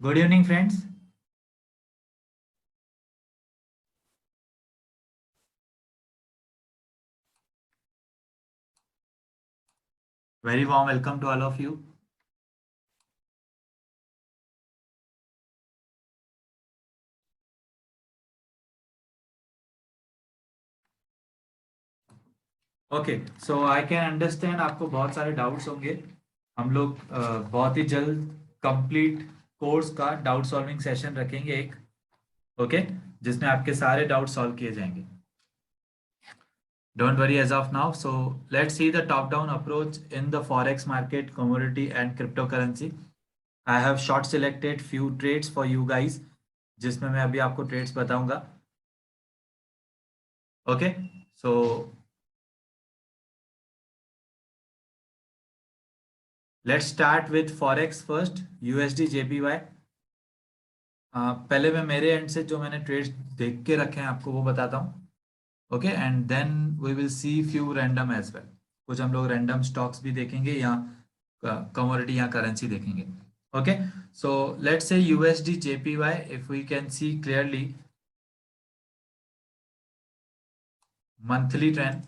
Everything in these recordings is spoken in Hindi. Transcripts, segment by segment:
Good evening, friends. Very warm welcome to all of you. Okay, so I can understand आपको बहुत सारे डाउट्स होंगे। हम लोग बहुत ही जल्द कंप्लीट कोर्स का डाउट सॉल्विंग सेशन रखेंगे एक। ओके, जिसमें आपके सारे डाउट सॉल्व किए जाएंगे। Don't worry as of now. So let's see the top-down approach in the forex market, commodity and cryptocurrency. I have short selected few trades for you guys, जिसमें मैं अभी आपको ट्रेड्स बताऊंगा। Okay, so let's start with forex first, USD JPY. पहले मैं मेरे एंड से जो मैंने ट्रेड्स देख के रखे हैं आपको वो बताता हूँ। Okay, and then we will see few random as well. कुछ हम लोग रैंडम स्टॉक्स भी देखेंगे या कमोडिटी या करेंसी देखेंगे। Okay, so let's say USD JPY, if we can see clearly monthly trend.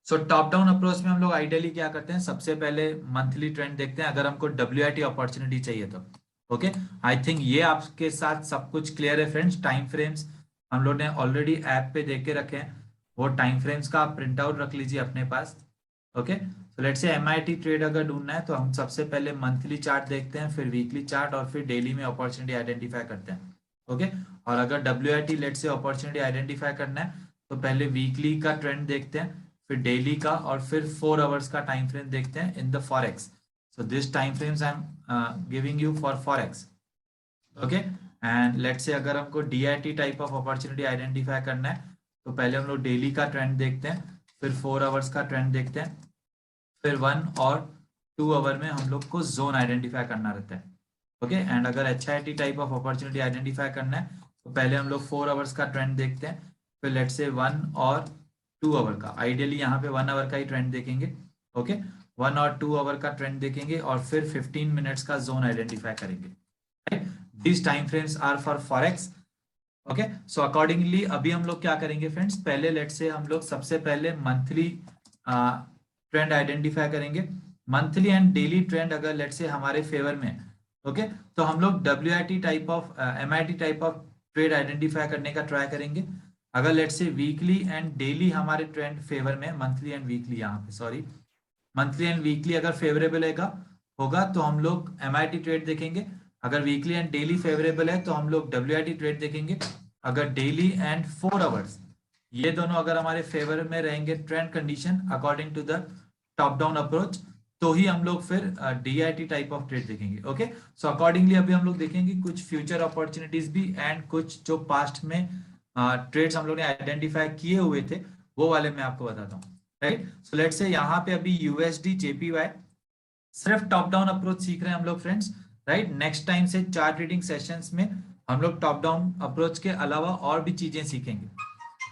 So top down approach में हम लोग आइडियली क्या करते हैं, सबसे पहले मंथली ट्रेंड देखते हैं अगर हमको डब्ल्यूआईटी अपॉर्चुनिटी चाहिए तो। ओके, आई थिंक ये आपके साथ सब कुछ क्लियर है फ्रेंड्स। टाइम फ्रेम्स हम लोग ने ऑलरेडी ऐप पे देख के रखे हैं, वो टाइम फ्रेम्स का आप प्रिंट आउट रख लीजिए अपने पास। ओके, तो लेट्स से एमआईटी ट्रेड अगर ढूंढना है तो हम सबसे पहले मंथली चार्ट देखते हैं, फिर वीकली चार्ट और फिर डेली में अपॉर्चुनिटी आइडेंटिफाई करते हैं। ओके, और अगर WIT let's say opportunity identify करना है तो पहले वीकली का ट्रेंड देखते हैं, फिर डेली का और फिर 4 आवर्स का टाइम फ्रेम देखते हैं in the forex. So this time frames I am giving you for forex. Okay, and let's say अगर हमको DIT type of opportunity identify करना है तो पहले हम लोग डेली का ट्रेंड देखते हैं, फिर 4 आवर्स का ट्रेंड देखते हैं, फिर 1 और 2 आवर में हम लोग को जोन आइडेंटिफाई करना रहता है। ओके, एंड अगर HIT type of opportunity identify करना है तो पहले हम लोग 4 आवर्स का ट्रेंड देखते हैं, फिर लेट्स से 1 और 2 आवर का। आइडियली यहाँ पे 1 आवर का ही ट्रेंड देखेंगे। ओके, 1 और 2 आवर का ट्रेंड देखेंगे और फिर 15 मिनट्स का जोन आइडेंटिफाई करेंगे। These time frames are for forex. Okay, so accordingly अभी हम लोग क्या करेंगे फ्रेंड्स, पहले लेट्स से हम लोग सबसे पहले मंथली ट्रेंड आइडेंटिफाई करेंगे। मंथली एंड डेली ट्रेंड अगर लेट्स से हमारे फेवर में, ओके, तो हम लोग WIT type of MIT type of trade identify करने का ट्राई करेंगे। अगर let's say weekly and daily हमारे ट्रेंड फेवर में, मंथली एंड वीकली, यहाँ पे सॉरी, मंथली एंड वीकली अगर फेवरेबल होगा तो हम लोग एमआईटी ट्रेड देखेंगे। अगर वीकली एंड डेली फेवरेबल है तो हम लोग डब्ल्यूआईटी ट्रेड देखेंगे। अगर डेली एंड 4 आवर्स ये दोनों अगर हमारे फेवर में रहेंगे trend condition according to the top down approach, तो ही हम लोग फिर डीआईटी टाइप ऑफ ट्रेड देखेंगे। ओके, सो अकॉर्डिंगली अभी हम लोग देखेंगे कुछ फ्यूचर अपॉर्चुनिटीज भी एंड कुछ जो पास्ट में ट्रेड्स हम लोग ने आइडेंटिफाई किए हुए थे वो वाले मैं आपको बताता हूँ। राइट, सो लेट्स से यहाँ पे अभी यूएसडी जेपीवाई सिर्फ टॉप डाउन अप्रोच सीख रहे हैं हम लोग फ्रेंड्स। राइट, नेक्स्ट टाइम से चार्ट रीडिंग सेशंस में हम लोग टॉप डाउन अप्रोच के अलावा और भी चीजें सीखेंगे।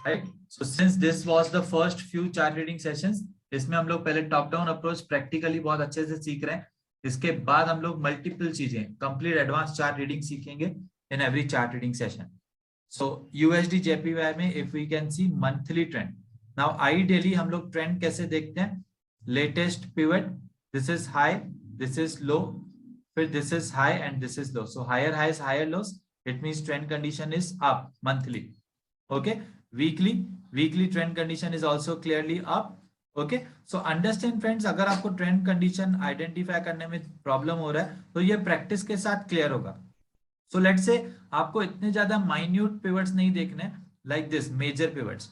Right, so since this was the first few chart reading sessions, इसमें हम लोग पहले टॉप डाउन अप्रोच प्रैक्टिकली बहुत अच्छे से सीख रहे हैं। इसके बाद हम लोग मल्टीपल चीजें कंप्लीट एडवांस चार्ट रीडिंग सीखेंगे in every chart reading session. So USD JPY में if we can see monthly trend, now ideally हम लोग ट्रेंड कैसे देखते हैं, latest pivot, this is high, this is low, फिर this is high and this is low. So higher highs higher lows, it means trend condition is up monthly. Okay, weekly trend condition is also clearly up. Okay, so understand friends, अगर आपको ट्रेंड कंडीशन आइडेंटिफाई करने में प्रॉब्लम हो रहा है तो ये प्रैक्टिस के साथ क्लियर होगा। सो लेट से आपको इतने ज्यादा माइन्यूट पिवट्स नहीं देखने, like this major pivots.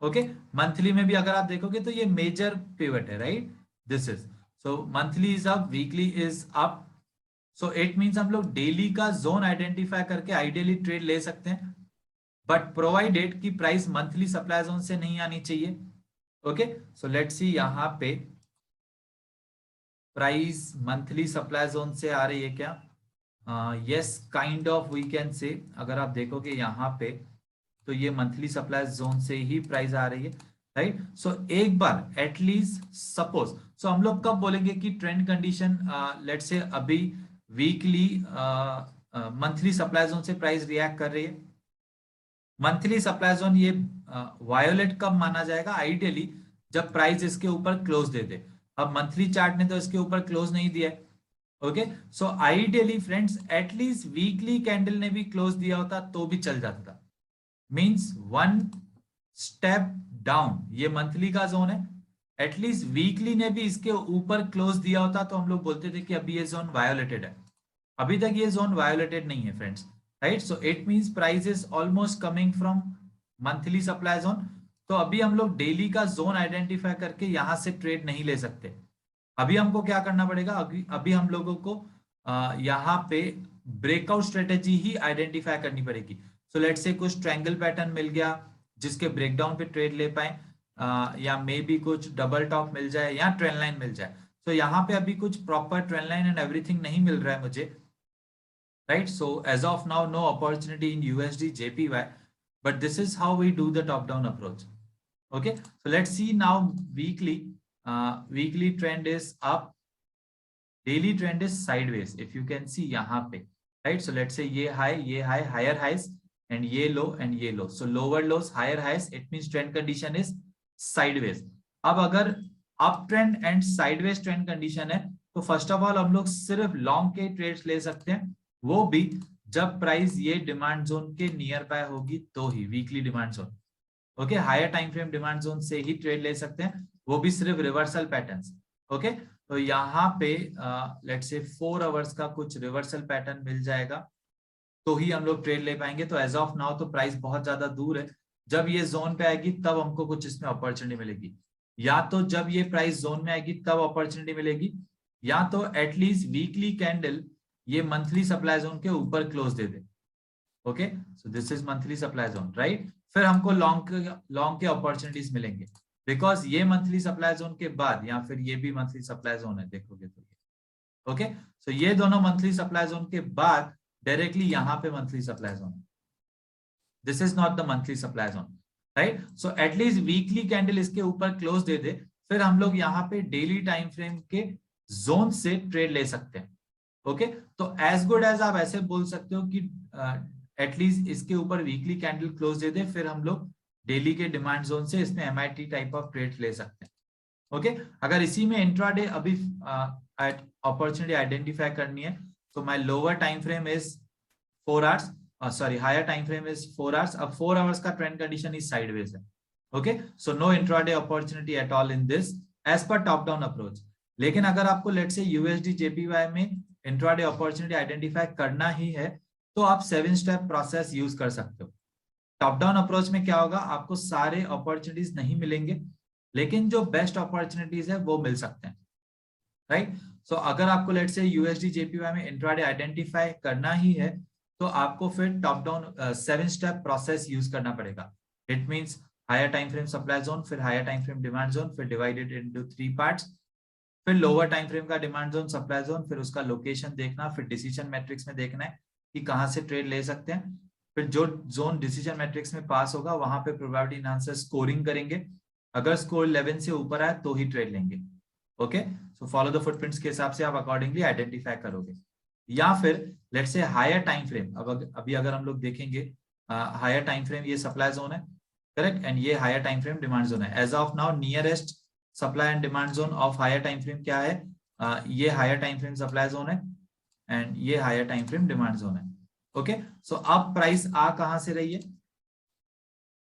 Okay, monthly में भी अगर आप देखोगे तो ये मेजर पिवट है। Right, this is, so monthly is up, weekly is up. So it means हम लोग डेली का जोन आइडेंटिफाई करके आइडियली ट्रेड ले सकते हैं, बट प्रोवाइडेड कि प्राइस मंथली सप्लाई जोन से नहीं आनी चाहिए। ओके, सो लेट्स सी यहाँ पे प्राइस मंथली सप्लाई जोन से आ रही है क्या? Yes, kind of we can say. अगर आप देखोगे यहाँ पे तो ये मंथली सप्लाई जोन से ही प्राइस आ रही है। राइट, सो एक बार एटलीस्ट सपोज, सो हम लोग कब बोलेंगे कि ट्रेंड कंडीशन लेट्स से अभी वीकली मंथली सप्लाई जोन से प्राइस रिएक्ट कर रही है। मंथली सप्लाई जोन ये वायोलेट कब माना जाएगा? आइडियली जब प्राइस इसके ऊपर क्लोज दे दे। अब मंथली चार्ट ने तो इसके ऊपर क्लोज नहीं दिया है। Okay, so ideally friends at least weekly candle ने भी क्लोज दिया होता तो भी चल जाता था। मींस वन स्टेप डाउन, ये मंथली का जोन है, एटलीस्ट वीकली ने भी इसके ऊपर क्लोज दिया होता तो हम लोग बोलते थे कि अभी ये जोन वायोलेटेड है। अभी तक ये जोन वायोलेटेड नहीं है friends, right? So it means price is almost coming from monthly supply zone. तो अभी हम लोग डेली का जोन आइडेंटिफाई करके यहां से ट्रेड नहीं ले सकते। अभी हमको क्या करना पड़ेगा? अभी हम लोगों को यहाँ पे ब्रेकआउट स्ट्रेटेजी ही आइडेंटिफाई करनी पड़ेगी। सो लेट्स से कुछ ट्रायंगल पैटर्न मिल गया जिसके ब्रेकडाउन पे ट्रेड ले पाए, या मे बी कुछ डबल टॉप मिल जाए या ट्रेंड लाइन मिल जाए। तो यहाँ पे अभी कुछ proper trend line and everything नहीं मिल रहा है मुझे, right? So as of now no opportunity in USD JPY, but this is how we do the top down approach. Okay, so let's see now weekly. Weekly trend is up, daily trend is sideways, if you can see यहाँ पे, right? So let's say ये high, higher highs and ये low and ये low. So lower lows, higher highs, it means trend condition is sideways. अब अगर up trend and sideways trend condition है तो फर्स्ट ऑफ ऑल हम लोग सिर्फ लॉन्ग के ट्रेड्स ले सकते हैं, वो भी जब प्राइस ये डिमांड जोन के नियर बाय होगी तो ही, weekly demand zone. Okay, higher time frame demand zone से ही ट्रेड ले सकते हैं, वो भी सिर्फ रिवर्सल पैटर्न्स। ओके, तो यहाँ पे लेट्स से 4 आवर्स का कुछ रिवर्सल पैटर्न मिल जाएगा तो ही हम लोग ट्रेड ले पाएंगे। तो एज ऑफ नाउ तो प्राइस बहुत ज्यादा दूर है, जब ये जोन पे आएगी तब हमको कुछ इसमें अपॉर्चुनिटी मिलेगी, या तो जब ये प्राइस जोन में आएगी तब अपॉर्चुनिटी मिलेगी, या तो एटलीस्ट वीकली कैंडल ये मंथली सप्लाई जोन के ऊपर close they they. Okay, so this is monthly supply zone, right? फिर हमको लॉन्ग के अपॉर्चुनिटीज मिलेंगे, बिकॉज ये मंथली सप्लाई जोन के बाद, या फिर ये भी मंथली सप्लाई जोन है, देखोगे तो ये। ओके, सो ये दोनों मंथली सप्लाई जोन के बाद डायरेक्टली यहाँ पे मंथली सप्लाई जोन है। This is not the monthly supply zone, right? So at least weekly candle इसके ऊपर क्लोज दे दे, फिर हम लोग यहाँ पे डेली टाइम फ्रेम के जोन से ट्रेड ले सकते हैं। ओके, तो एज गुड एज आप ऐसे बोल सकते हो कि एटलीस्ट इसके ऊपर वीकली कैंडल क्लोज दे दे, फिर हम लोग डेली के डिमांड जोन से इसमें एमआईटी टाइप ऑफ ट्रेड ले सकते हैं। ओके, अगर इसी में इंट्राडे अभी अपॉर्चुनिटी आइडेंटिफाई करनी है तो my lower time frame is 4 hours, sorry higher time frame is 4 hours. अब 4 आवर्स का ट्रेंड कंडीशन इज साइडवेज है। Okay, so no intraday opportunity at all in this as per top down approach. लेकिन अगर आपको लेट्स से यूएसडी जेपीवाई में इंट्राडे अपॉर्चुनिटी आइडेंटिफाई करना ही है तो आप 7 स्टेप प्रोसेस यूज कर सकते हो। टॉप डाउन अप्रोच में क्या होगा, आपको सारे अपॉर्चुनिटीज नहीं मिलेंगे, लेकिन जो बेस्ट अपॉर्चुनिटीज है वो मिल सकते हैं, राइट? सो अगर आपको लेट्स से यूएसडी जेपीवाई में इंट्राडे आइडेंटिफाई करना ही है तो आपको फिर top down 7 step process use करना पड़ेगा। It means higher time frame supply zone, फिर higher time frame demand zone, फिर डिवाइडेड इनटू 3 पार्ट्स, फिर लोअर टाइम फ्रेम का डिमांड जोन, सप्लाई जोन, फिर उसका लोकेशन देखना, फिर डिसीजन मैट्रिक्स में देखना है कि कहां से ट्रेड ले सकते हैं। फिर जो जोन डिसीजन मैट्रिक्स में पास होगा वहां पे प्रोबेबिलिटी एनहांसर स्कोरिंग करेंगे, अगर स्कोर 11 से ऊपर आए तो ही ट्रेड लेंगे। Okay, so follow the footprints के हिसाब से आप अकॉर्डिंगली आइडेंटिफाई करोगे। या फिर let's say higher time frame, अब अभी अगर हम लोग देखेंगे हायर टाइम फ्रेम ये सप्लाई जोन है, करेक्ट, एंड ये higher time frame demand zone है। As of now nearest supply and demand zone of higher time frame क्या है? ये higher time frame supply zone है एंड ये higher time frame demand zone है। ओके, सो अब प्राइस आ कहां से रही है?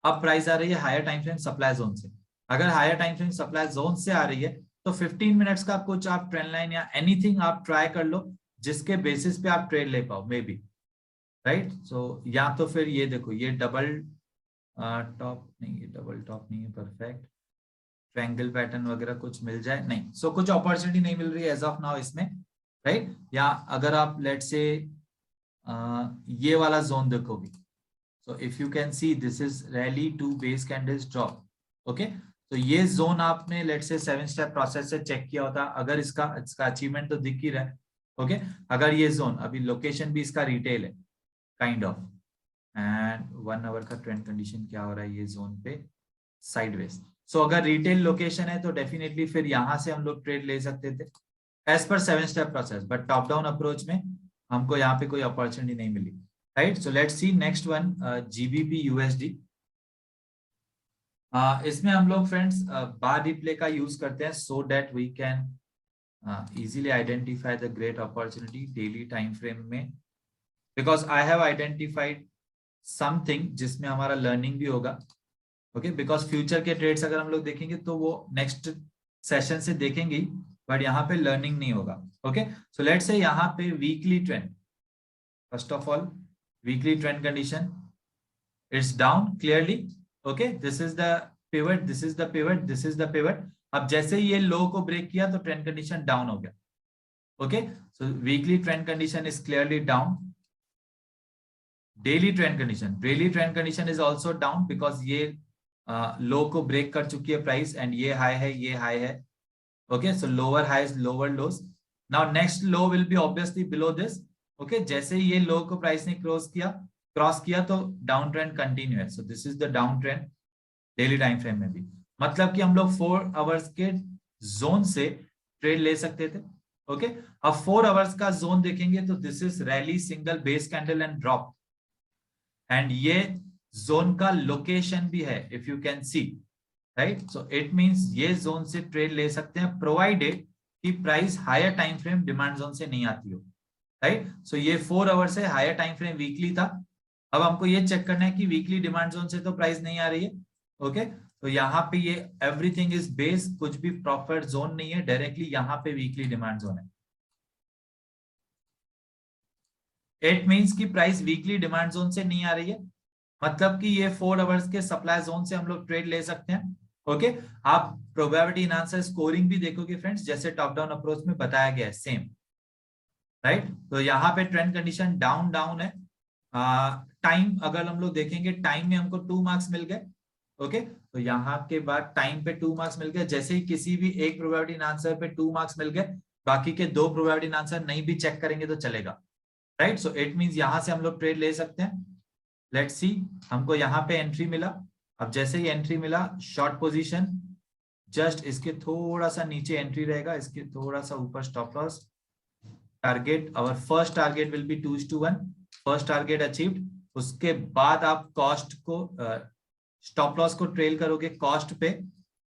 अब प्राइस आ रही है higher time frame supply zone से। अगर higher time frame supply zone से आ रही है तो 15 मिनट्स का कुछ आप ट्रेंड लाइन या एनीथिंग आप ट्राई कर लो जिसके बेसिस पे आप ट्रेड ले पाओ, मे बी, राइट? सो या तो फिर ये देखो, ये डबल टॉप नहीं, ये डबल टॉप नहीं है, परफेक्ट ट्रायंगल पैटर्न वगैरह कुछ मिल जाए, नहीं। सो कुछ अपॉर्चुनिटी नहीं मिल रही है एज ऑफ नाउ इसमें, राइट? या अगर आप लेट से ये वाला जोन देखोगे, so if you can see this is rally to base candles drop. Okay, तो ये जोन आपने लेट से 7 स्टेप प्रोसेस से चेक किया होता, अगर इसका अचीवमेंट तो दिख ही रहा है। ओके, अगर ये जोन, अभी लोकेशन भी इसका रिटेल है काइंड ऑफ, एंड 1 आवर का ट्रेंड कंडीशन क्या हो रहा है ये जोन पे? साइडवेज। सो अगर रिटेल लोकेशन है तो डेफिनेटली फिर यहां से हम लोग ट्रेड ले सकते थे as per 7 step process, but top down approach में हमको यहाँ पे कोई अपॉर्चुनिटी नहीं मिली, right. So let's see next one, GBP USD. इसमें हम लोग फ्रेंड्स बार रिप्ले का यूज करते हैं so that we can easily identify the great opportunity daily time frame में, because I have identified something जिसमें हमारा लर्निंग भी होगा। ओके, बिकॉज फ्यूचर के ट्रेड्स अगर हम लोग देखेंगे तो वो नेक्स्ट सेशन से देखेंगे, बट यहाँ पे लर्निंग नहीं होगा। ओके, सो लेट्स से यहाँ पे weekly trend, first of all weekly trend condition, it's down clearly. Okay, this is the pivot, this is the pivot, this is the pivot. अब जैसे ही ये लो को ब्रेक किया तो ट्रेंड कंडीशन डाउन हो गया। Okay, so weekly trend condition is clearly down. Daily trend condition is also down because ये लो को ब्रेक कर चुकी है प्राइस, एंड ये हाई है, ये हाई है। Okay, so lower highs lower lows. Now next low will be obviously below this. Okay, जैसे ही ये लो को प्राइस ने क्रॉस किया तो डाउन ट्रेंड कंटिन्यू है। So this is the down trend daily time frame में भी। मतलब कि हम लोग 4 आवर्स के जोन से ट्रेड ले सकते थे। ओके, अब 4 आवर्स का जोन देखेंगे तो this is rally, single, base candle and drop, and ये जोन का लोकेशन भी है, if you can see, right. So it means ये जोन से ट्रेड ले सकते हैं प्रोवाइडेड कि price higher time frame demand zone से नहीं आती हो, राइट। सो ये 4 आवर से हायर टाइम फ्रेम वीकली था। अब हमको ये चेक करना है कि वीकली डिमांड जोन से तो प्राइस नहीं आ रही है। ओके, तो यहाँ पे ये एवरीथिंग इज बेस, कुछ भी प्रॉफिट जोन नहीं है, डायरेक्टली यहाँ पे वीकली डिमांड जोन है। इट मींस कि प्राइस वीकली डिमांड जोन से नहीं आ रही है, मतलब कि ये 4 आवर्स के सप्लाई जोन से हम लोग ट्रेड ले सकते हैं। ओके, आप प्रोबेबिलिटी एनहांसर स्कोरिंग भी देखोगे फ्रेंड्स, जैसे टॉप डाउन अप्रोच में बताया गया है, सेम, राइट। तो यहाँ पे ट्रेंड कंडीशन डाउन डाउन है। टाइम अगर हम लोग देखेंगे, टाइम में हमको 2 मार्क्स मिल गए। ओके, तो यहाँ के बाद टाइम पे 2 मार्क्स मिल गए। जैसे ही किसी भी एक प्रोबेबिलिटी आंसर पे 2 मार्क्स मिल गए, बाकी के 2 प्रोबेबिलिटी आंसर नहीं भी चेक करेंगे तो चलेगा, राइट। सो इट मींस यहां से हम लोग ट्रेड ले सकते हैं। लेट्स सी, हमको यहाँ पे एंट्री मिला। अब जैसे ही एंट्री मिला, शॉर्ट पोजीशन, जस्ट इसके थोड़ा सा नीचे एंट्री रहेगा, इसके थोड़ा सा ऊपर stop loss. Target, our first target will be 2:1, first target achieved. उसके बाद आप कॉस्ट को स्टॉप लॉस को ट्रेल करोगे कॉस्ट पे,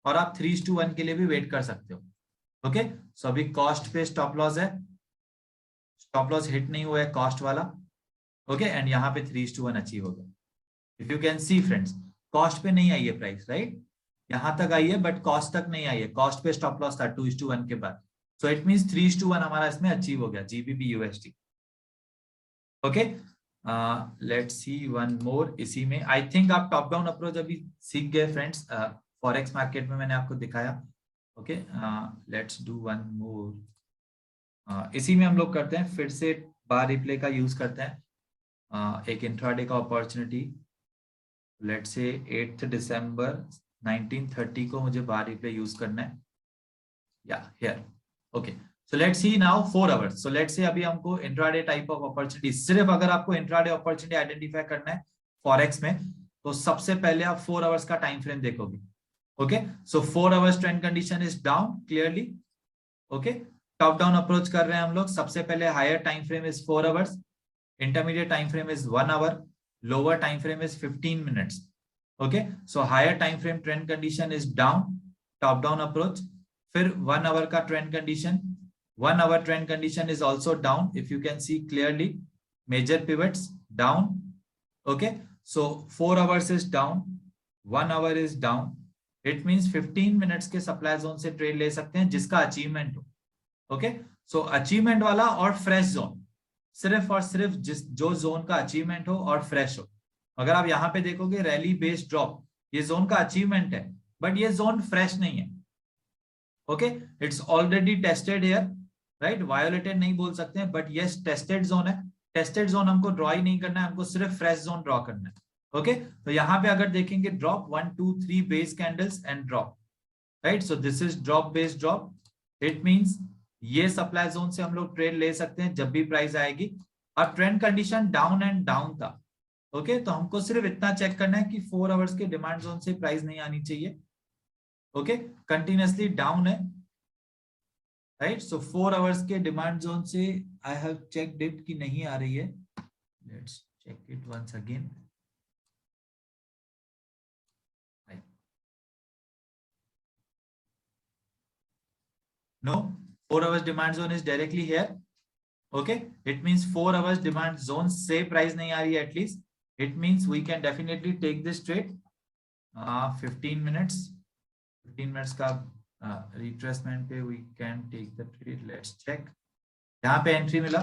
और आप 3:1 के लिए भी वेट कर सकते हो। ओके, सो अभी कॉस्ट पे स्टॉप लॉस है, स्टॉप लॉस हिट नहीं हुआ है कॉस्ट वाला। ओके, एंड यहाँ पे 3:1 अचीव हो गया। If you can C friends, cost पे नहीं आई है प्राइस, राइट। यहां तक आई है बट कॉस्ट तक नहीं आई है, कॉस्ट पे स्टॉप लॉस था 2:1 के बाद। सो इट मींस 3:1 हमारा इसमें अचीव हो गया, GBP USD. Okay, let's see one मोर इसी में। आई थिंक आप टॉप डाउन अप्रोच अभी सीख गए फ्रेंड्स, फॉरेक्स मार्केट में मैंने आपको दिखाया। Okay, let's do one more. इसी में हम लोग करते हैं, फिर से बार रिप्ले का यूज करते हैं। एक इंट्राडे का अपॉर्चुनिटी, लेट्स से 8 दिसंबर 1930 को मुझे बार रिप्ले यूज करना है, या here. Okay, so let's see now 4 hours. So let's से अभी हमको इंट्राडे टाइप ऑफ अपॉर्चुनिटी, सिर्फ अगर आपको इंट्राडे अपॉर्चुनिटी आइडेंटिफाई करना है फॉरेक्स में, तो सबसे पहले आप 4 आवर्स का टाइम फ्रेम देखोगे। Okay, so 4 hours trend condition is down clearly. Okay, top down approach कर रहे हैं हम लोग। सबसे पहले higher time frame is 4 hours, intermediate time frame is 1 hour, lower time frame is 15 minutes. Okay, so higher time frame trend condition is down, top down approach. फिर 1 hour का trend condition, 1 hour trend condition is also down, if you can see clearly, major pivots down. Okay, so 4 hours is down, 1 hour is down. It means 15 minutes के supply zone से trade ले सकते हैं जिसका achievement हो। Okay, so achievement वाला और fresh zone, सिर्फ और सिर्फ जो जोन का अचीवमेंट हो और फ्रेश हो। अगर आप यहाँ पे देखोगे रैली बेस्ड ड्रॉप, ये जोन का अचीवमेंट है बट ये जोन फ्रेश नहीं है। Okay, it's already tested here, right. Violated नहीं बोल सकते हैं बट यस टेस्टेड जोन है। टेस्टेड जोन हमको ड्रॉ ही नहीं करना है, हमको सिर्फ फ्रेश जोन ड्रॉ करना है। ओके, तो यहाँ पे अगर देखेंगे drop 1 2 3 base candles and drop, right. So this is drop based drop. It means ये सप्लाई जोन से हम लोग ट्रेड ले सकते हैं जब भी प्राइस आएगी। और trend condition down and down था। ओके, तो हमको सिर्फ इतना चेक करना है कि 4 आवर्स के डिमांड जोन से प्राइस नहीं आनी चाहिए। ओके, कंटिन्यूअसली डाउन है, राइट। सो 4 आवर्स के डिमांड जोन से आई हैव चेक्ड इट कि नहीं आ रही है. Let's check it once again. No, 4 hours demand zone is directly here. Okay, it means 4 hours demand zone से price नहीं आ रही है at least. It means we can definitely take this trade. 15 minutes का retracement पे we can take the trade. Let's check. यहाँ पे एंट्री मिला.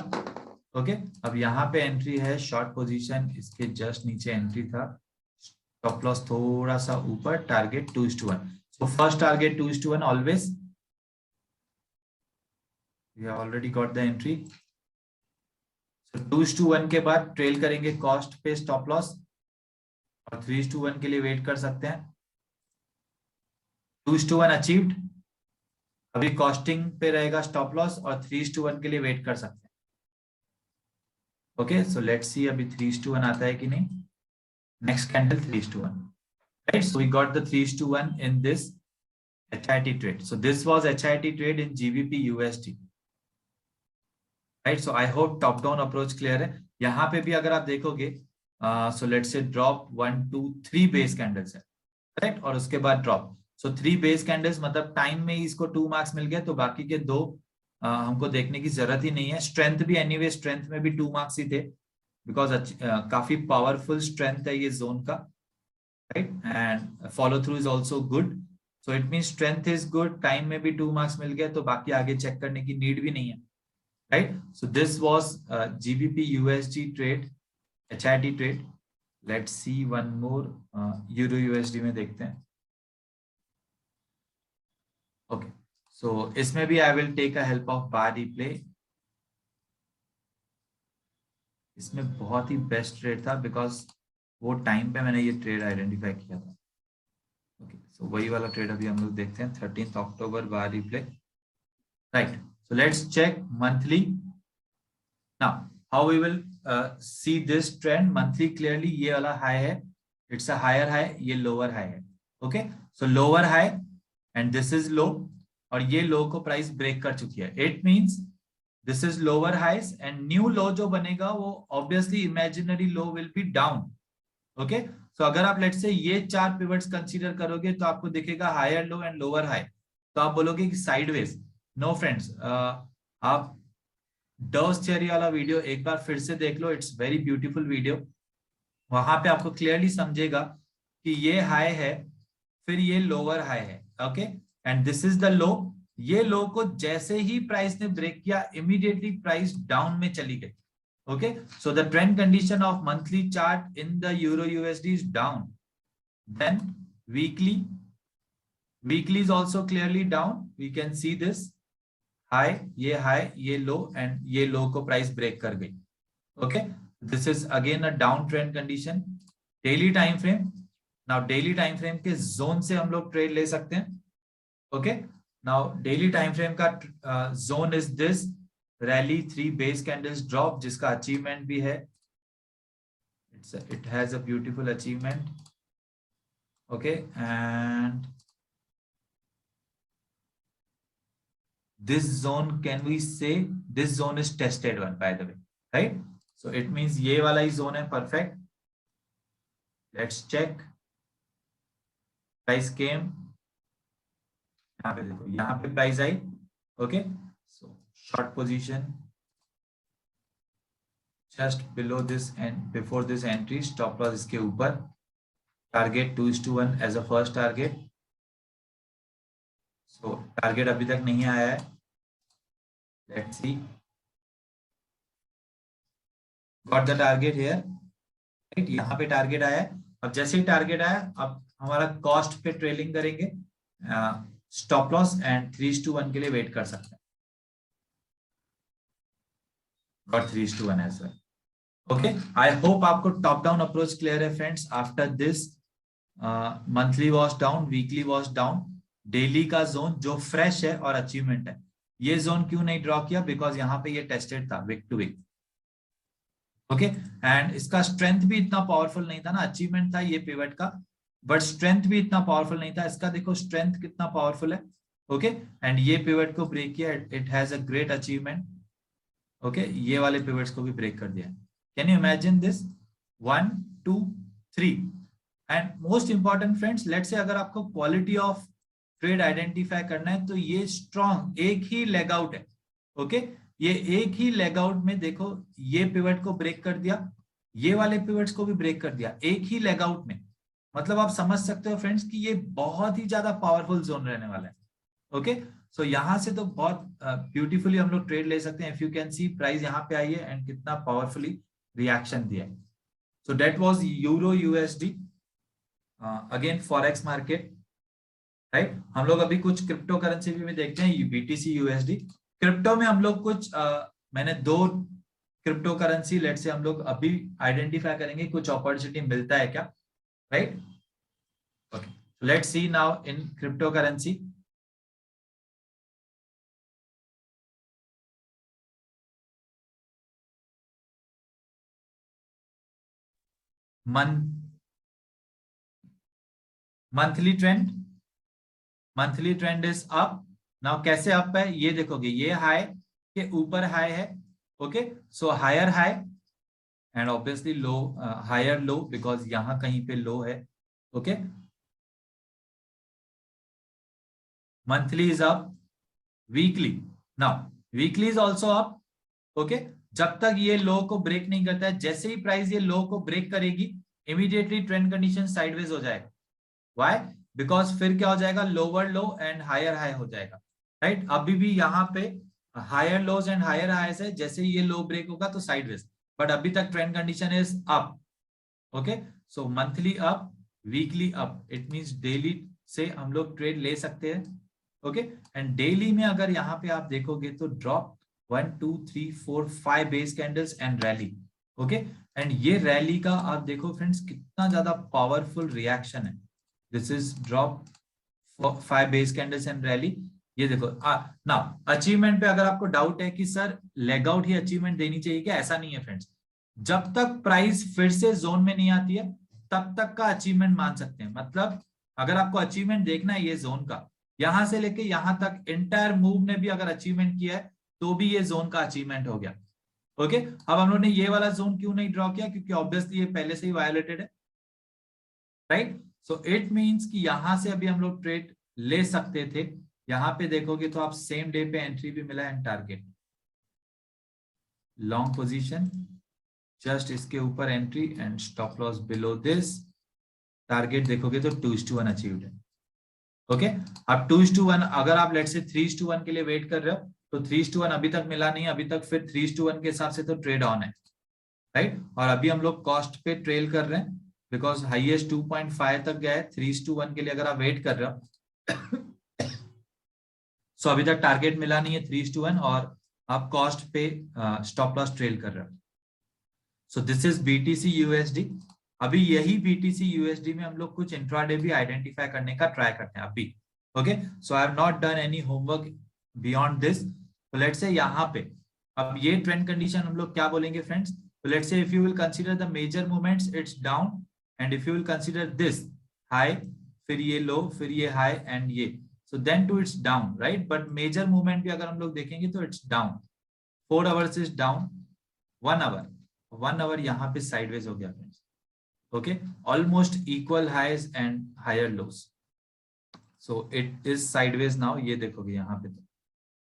ओके, अब यहाँ पे एंट्री है शॉर्ट पोजीशन, इसके जस्ट नीचे एंट्री था. स्टॉप लॉस थोड़ा सा ऊपर, target 2:1. So first target 2:1 always. We have already got the entry. So 2:1 के बाद ट्रेल करेंगे कॉस्ट पे स्टॉप लॉस, और 3:1 के लिए वेट कर सकते हैं. 2:1 अचीव्ड. अभी कॉस्टिंग पे रहेगा स्टॉप लॉस, और 3:1 के लिए वेट कर सकते हैं. ओके, सो लेट्स सी अभी 3:1 आता है कि नहीं. Next candle 3:1. Right, so we got the 3:1 in this HIT trade. So this was HIT trade in GBP USD. Right, so I hope top down approach clear है. यहाँ पे भी अगर आप देखोगे, so let's say drop 1 2 3 base candles है, राइट, और उसके बाद ड्रॉप. सो 3 बेस कैंडल्स मतलब टाइम में ही इसको 2 मार्क्स मिल गए, तो बाकी के 2 हमको देखने की जरूरत ही नहीं है. स्ट्रेंथ भी एनीवे, स्ट्रेंथ में भी 2 मार्क्स ही थे, बिकॉज काफी पावरफुल स्ट्रेंथ है ये जोन का, right, and follow through is also good. So it mean strength is good, time में भी 2 मार्क्स मिल गए, तो बाकी आगे चेक करने की नीड भी नहीं है. Right, so this was GBP USD trade, HIT trade. Let's see one more. Euro USD में देखते हैं. Okay, so इसमें भी I will take a help of bar replay. इसमें बहुत ही बेस्ट ट्रेड था, बिकॉज वो टाइम पे मैंने ये ट्रेड आइडेंटिफाई किया था. ओके, सो वही वाला ट्रेड अभी हम लोग देखते हैं. 13 October bar replay. Right, so let's check monthly. Now how we will see this trend monthly clearly. ये वाला high है, it's a higher high, ये lower high है. Okay, so lower high and this is low, और ये low को price break कर चुकी है. It means this is lower highs and new low जो बनेगा वो obviously imaginary low will be down. Okay, so अगर आप let's say ये 4 pivots consider करोगे तो आपको दिखेगा higher low and lower high, तो आप बोलोगे कि sideways. नो फ्रेंड्स, आप डर्स थियरी वाला वीडियो एक बार फिर से देख लो. It's very beautiful video. वहां पे आपको क्लियरली समझेगा कि ये हाई है, फिर ये लोअर हाई है. Okay, and this is the low. ये लो को जैसे ही प्राइस ने ब्रेक किया, इमीडिएटली प्राइस डाउन में चली गई. Okay, so the trend condition of monthly chart in the euro USD is down. Then weekly is also clearly down. We can see this high, ये लो, एंड ये लो को प्राइस ब्रेक कर गई. Okay, this is again a down trend condition. Daily time frame. Now daily time frame के जोन से हम लोग ट्रेड ले सकते हैं. Okay, now daily time frame का zone is this rally 3 base candles drop, जिसका अचीवमेंट भी है. It has a beautiful achievement. Okay, and this zone, can we say this zone is tested one, by the way, right? So it means ये वाला ही zone है. perfect. Let's check. Price came, यहाँ पे देखो, यहाँ पे price I. okay, so short position just below this and before this entry. stop loss इसके ऊपर. target 2:1 as a first target. so target अभी तक नहीं आया है. Let's see. Got the target here. Right? यहाँ पे टारगेट आया है. अब जैसे ही टारगेट आया, अब हमारा कॉस्ट पे ट्रेलिंग करेंगे. स्टॉप लॉस एंड 3:1 के लिए वेट कर सकते हैं. Got 3:1 as well. Okay, I hope आपको टॉप डाउन अप्रोच क्लियर है friends. After this monthly wash down, weekly wash down, daily का जोन जो फ्रेश है और अचीवमेंट है. ये जोन क्यों नहीं ड्रॉ किया? बिकॉज यहाँ पे ये टेस्टेड था week to week. Okay, and इसका स्ट्रेंथ भी इतना पावरफुल नहीं था ना. अचीवमेंट था ये पिवट का, बट स्ट्रेंथ भी इतना पावरफुल नहीं था. इसका देखो स्ट्रेंथ कितना पावरफुल है. ओके, एंड ये पिवट को ब्रेक किया. It has a great achievement. Okay, ये वाले पिवट्स को भी ब्रेक कर दिया। Can you imagine this, 1 2 3। And most important friends, let's say अगर आपको क्वालिटी ऑफ ट्रेड आइडेंटिफाई करना है तो ये स्ट्रॉन्ग एक ही लेग आउट है। ओके, ये एक ही लेग आउट में देखो, ये पिवट को ब्रेक कर दिया, ये वाले पिवट्स को भी ब्रेक कर दिया एक ही लेग आउट में। मतलब आप समझ सकते हो फ्रेंड्स कि ये बहुत ही ज्यादा पावरफुल जोन रहने वाला है। ओके, सो यहां से तो बहुत ब्यूटीफुली हम लोग ट्रेड ले सकते हैं। If you can C price यहाँ पे आई है एंड कितना पावरफुली रिएक्शन दिया है। So that was euro USD again forex market, right. हम लोग अभी कुछ क्रिप्टो करेंसी भी देखते हैं, बीटीसी यूएसडी। क्रिप्टो में हम लोग कुछ मैंने 2 क्रिप्टो करेंसी लेट से हम लोग अभी आइडेंटिफाई करेंगे, कुछ अपॉर्चुनिटी मिलता है क्या, right. Okay, let's see now in crypto currency. Monthly trend, monthly trend is up. Now कैसे अप है ये देखोगे, ये हाई के ऊपर हाई है। Okay, so higher high and obviously low, higher low because यहां कहीं पे लो है। Okay, monthly is up, weekly, now weekly is also up. Okay, जब तक ये लो को ब्रेक नहीं करता है, जैसे ही प्राइस ये लो को ब्रेक करेगी इमीडिएटली ट्रेंड कंडीशन साइडवेज हो जाएगा। व्हाई? बिकॉज फिर क्या हो जाएगा, lower low and higher high हो जाएगा, राइट। अभी भी यहाँ पे हायर लोज एंड हायर हाईस है, जैसे ये लो ब्रेक होगा तो साइडवेज, बट अभी तक trend condition is up. Okay, so monthly up, weekly up, it means daily से हम लोग ट्रेड ले सकते हैं। ओके, एंड डेली में अगर यहाँ पे आप देखोगे तो drop 1 2 3 4 5 base candles and rally. Okay, and ये रैली का आप देखो फ्रेंड्स कितना ज्यादा पावरफुल रिएक्शन है। This is drop 5 base candles and rally. ये देखो ना, अचीवमेंट पे अगर आपको डाउट है कि सर लेग आउट ही अचीवमेंट देनी चाहिए क्या, ऐसा नहीं है फ्रेंड्स। जब तक प्राइस फिर से जोन में नहीं आती है तब तक का अचीवमेंट मान सकते हैं। मतलब अगर आपको अचीवमेंट देखना है ये जोन का, यहां से लेके यहां तक एंटायर मूव ने भी अगर अचीवमेंट किया है तो भी ये जोन का अचीवमेंट हो गया। ओके, अब हम लोगों ने ये वाला जोन क्यों नहीं ड्रॉ किया, क्योंकि ऑब्वियसली ये पहले से ही वायोलेटेड है, राइट। सो इट मींस कि यहां से अभी हम लोग ट्रेड ले सकते थे। यहां पे देखोगे तो आप सेम डे पे एंट्री भी मिला and target, long position, just इसके ऊपर entry and stop loss below this. Target देखोगे तो 2:1 अचीव्ड है। ओके, अब 2:1 अगर आप लेट से 3:1 के लिए वेट कर रहे हो तो 3:1 अभी तक मिला नहीं, अभी तक फिर 3:1 के हिसाब से तो ट्रेड ऑन है, राइट। और अभी हम लोग कॉस्ट पे ट्रेल कर रहे हैं बिकॉज हाईएस्ट 2.5 तक गया है। 3:1 के लिए अगर आप वेट कर रहे हो सो अभी तक टारगेट मिला नहीं है 3:1 और आप कॉस्ट पे स्टॉप लॉस ट्रेल कर रहे हो। सो दिस इज बीटीसी यूएसडी। अभी यही बीटीसी यूएसडी में हम लोग कुछ इंट्राडे भी आइडेंटिफाई करने का ट्राई करते हैं अभी। Okay, so I have not done any homework beyond this. तो लेट्स से यहाँ पे अब ये ट्रेंड कंडीशन हम लोग क्या बोलेंगे फ्रेंड्स। तो let's say if you will consider the major movements it's down, and if you will consider this high, फिर ये लो, फिर ये हाई एंड ये, so then too it's down, right. But major movement भी अगर हम लोग देखेंगे तो it's down. 4 hours is down, 1 hour यहाँ पे साइडवेज हो गया friends. Okay, almost equal highs and higher lows, so it is sideways now. ये देखोगे यहाँ पे तो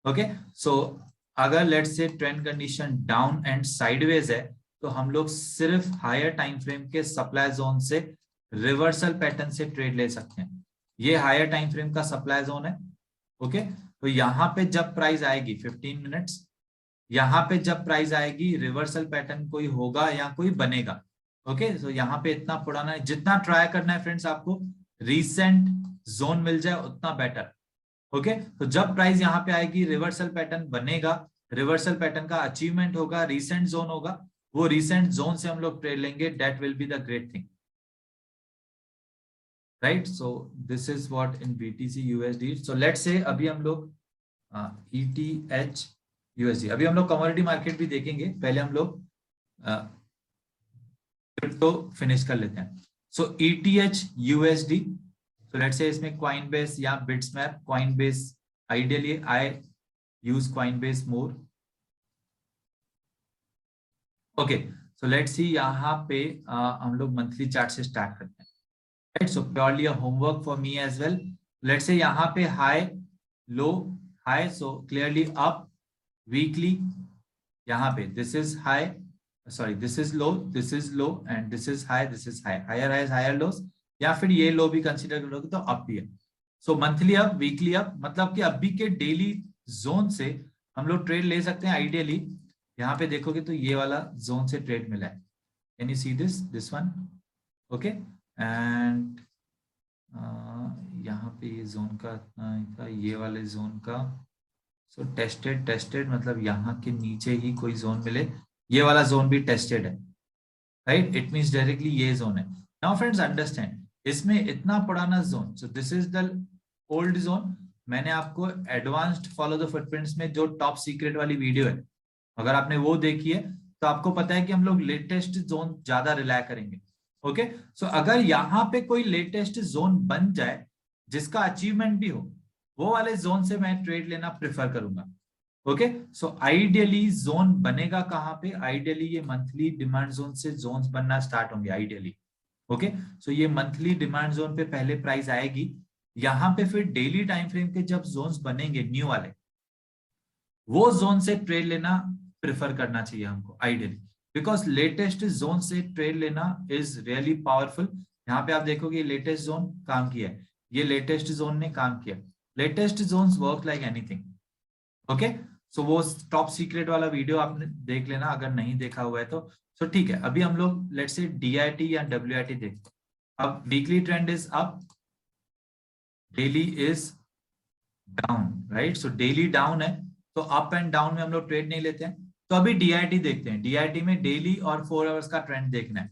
ओके, सो अगर लेट्स से trend condition down and sideways है तो हम लोग सिर्फ हायर टाइम फ्रेम के सप्लाई जोन से रिवर्सल पैटर्न से ट्रेड ले सकते हैं। ये हायर टाइम फ्रेम का सप्लाई जोन है। ओके, तो यहाँ पे जब प्राइस आएगी 15 मिनट्स, यहाँ पे जब प्राइस आएगी रिवर्सल पैटर्न कोई होगा या कोई बनेगा। ओके, सो यहाँ पे इतना पुराना है, जितना ट्राई करना है फ्रेंड्स आपको रीसेंट जोन मिल जाए उतना बेटर। ओके, तो जब प्राइस यहाँ पे आएगी रिवर्सल पैटर्न बनेगा, रिवर्सल पैटर्न का अचीवमेंट होगा, रीसेंट जोन होगा, वो रीसेंट जोन से हम लोग ट्रेड लेंगे, that will be the great thing, right. So this is what in BTC USD. So let's से अभी हम लोग ETH USD, अभी हम लोग कमोडिटी मार्केट भी देखेंगे, पहले हम लोग क्रिप्टो फिनिश कर लेते हैं। सो ETH USD, so let's say इसमें Coinbase या Bitsmap, Coinbase ideally I use Coinbase more, okay, so let's सी यहाँ पे हम लोग मंथली चार्ट से स्टार्ट करते हैं, right? So purely a homework for me as well. Let's say यहाँ पे high low high, so clearly up weekly, यहाँ पे this is high, sorry this is low and this is high, this is high, higher highs higher lows, या फिर ये लो भी कंसीडर करोगे तो अप भी है। सो मंथली अप वीकली अप, मतलब कि अभी के डेली जोन से हम लोग ट्रेड ले सकते हैं आइडियली। यहाँ पे देखोगे तो ये वाला जोन से ट्रेड मिला है, can you see this one? Okay, and यहाँ पे ये जोन का ये वाले जोन का, सो टेस्टेड मतलब यहाँ के नीचे ही कोई जोन मिले, ये वाला जोन भी टेस्टेड है, राइट? इट मींस डायरेक्टली ये जोन है। नाउ फ्रेंड्स अंडरस्टैंड, इसमें इतना पुराना zone, so this is the old zone. मैंने आपको एडवांस्ड फॉलो द फुटप्रिंट्स में जो टॉप सीक्रेट वाली वीडियो है, अगर आपने वो देखी है तो आपको पता है कि हम लोग लेटेस्ट जोन ज्यादा रिलाय करेंगे। ओके, सो अगर यहाँ पे कोई लेटेस्ट जोन बन जाए जिसका अचीवमेंट भी हो, वो वाले जोन से मैं ट्रेड लेना प्रेफर करूंगा। ओके, सो आइडियली जोन बनेगा कहाँ पे? आइडियली ये मंथली डिमांड जोन से जोन्स बनना स्टार्ट होंगे आइडियली। ओके, सो ये मंथली डिमांड जोन पे पहले प्राइस आएगी, यहाँ पे फिर डेली टाइम फ्रेम के जब जोन्स बनेंगे न्यू वाले, वो जोन से ट्रेड लेना प्रेफर करना चाहिए हमको आइडियली, बिकॉज लेटेस्ट जोन से ट्रेड लेना इज रियली पावरफुल। यहाँ पे आप देखोगे लेटेस्ट जोन काम किया है, ये लेटेस्ट जोन ने काम किया। Latest zones work like anything. Okay, so वो टॉप सीक्रेट वाला वीडियो आपने देख लेना अगर नहीं देखा हुआ है तो। सो ठीक है, अभी हम लोग लेट्स से डीआईटी या डब्ल्यूआईटी देखते हैं। अब weekly trend is up, daily is down, right? So daily down है, तो अप एंड डाउन में हम लोग ट्रेड नहीं लेते हैं। तो अभी डीआईटी देखते हैं, डीआईटी में डेली और 4 आवर्स का ट्रेंड देखना है।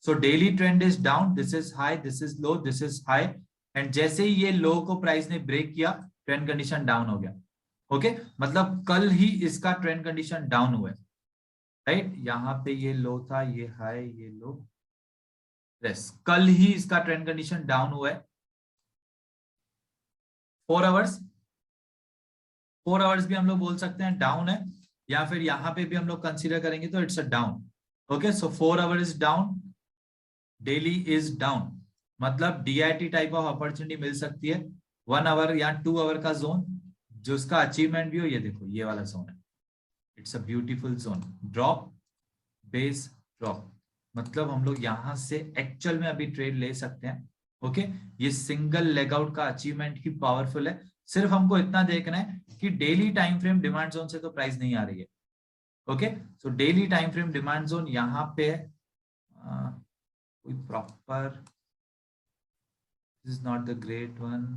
So daily trend is down, this is high, this is low, this is high, and जैसे ही ये लो को प्राइस ने ब्रेक किया, ट्रेंड कंडीशन डाउन हो गया। ओके, मतलब कल ही इसका ट्रेंड कंडीशन डाउन हुआ है, राइट? यहाँ पे ये लो था, ये हाई, ये लो, यस, कल ही इसका ट्रेंड कंडीशन डाउन हुआ है। 4 आवर्स, 4 आवर्स भी हम लोग बोल सकते हैं डाउन है, या फिर यहाँ पे भी हम लोग कंसीडर करेंगे तो it's a down. Okay, so 4 our is down, daily is down, मतलब डीआईटी टाइप ऑफ अपॉर्चुनिटी मिल सकती है। 1 आवर या 2 आवर का जोन जो उसका अचीवमेंट भी हो, ये देखो ये वाला जोन है, it's a beautiful zone. Drop base drop, मतलब हम लोग यहाँ से एक्चुअल में अभी ट्रेड ले सकते हैं। ओके, ये सिंगल लेग आउट का अचीवमेंट ही पावरफुल है। सिर्फ हमको इतना देखना है कि daily time frame demand zone से तो प्राइस नहीं आ रही है। Okay, so daily time frame demand zone यहाँ पे है, कोई proper, this is not the great one,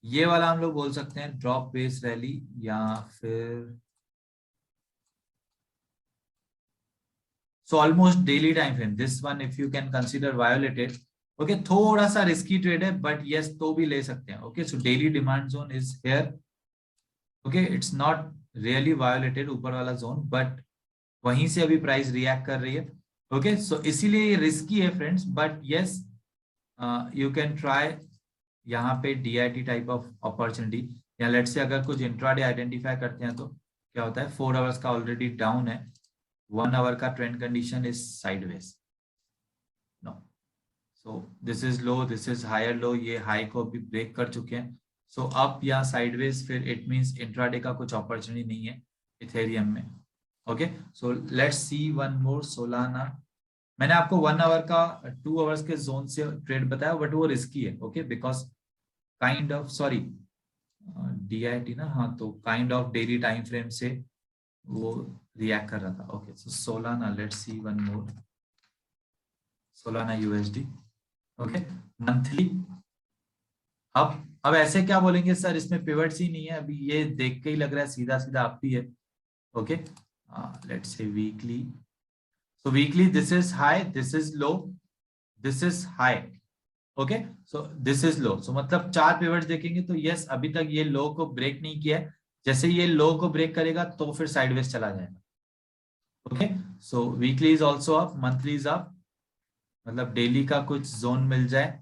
ये वाला हम लोग बोल सकते हैं ड्रॉप बेस रैली, या फिर so almost daily time frame, this one if you can consider violated, okay, थोड़ा सा रिस्की ट्रेड है बट यस तो भी ले सकते हैं। Okay, so daily demand zone is here, okay, it's not really violated ऊपर वाला जोन, बट वहीं से अभी प्राइस रिएक्ट कर रही है। ओके, सो इसीलिए ये रिस्की है friends, but yes you can try यहाँ पे डीआईटी टाइप ऑफ अपॉर्चुनिटी, या लेट से अगर कुछ इंट्राडे आइडेंटिफाई करते हैं तो क्या होता है, 4 आवर्स का ऑलरेडी डाउन है, 1 आवर का trend condition is sideways, no, so this is low, this is higher low, ये हाई को अभी ब्रेक कर चुके हैं। सो अप या साइडवेज, फिर इट मींस इंट्राडे का कुछ अपॉर्चुनिटी नहीं है इथेरियम में। Okay, so let's see one more Solana. मैंने आपको 1 आवर का 2 आवर्स के जोन से ट्रेड बताया, बट वो रिस्की है। Okay, because kind of, sorry DIT ना, हाँ, तो kind of daily time frame से वो रिएक्ट कर रहा था। Okay, so Solana, let's see one more, Solana USD. Okay, monthly अब ऐसे क्या बोलेंगे सर, इसमें पिवट्स ही नहीं है, अभी ये देख के ही लग रहा है सीधा सीधा आप ही है। Okay, let's say weekly, so weekly this is high, this is low, this is high. Okay, so this is low, so मतलब 4 पिवट्स देखेंगे तो यस अभी तक ये लो को ब्रेक नहीं किया है, जैसे ये लो को ब्रेक करेगा तो फिर साइडवेज चला जाएगा। Okay, so weekly is also up, monthly is up, मतलब डेली का कुछ जोन मिल जाए।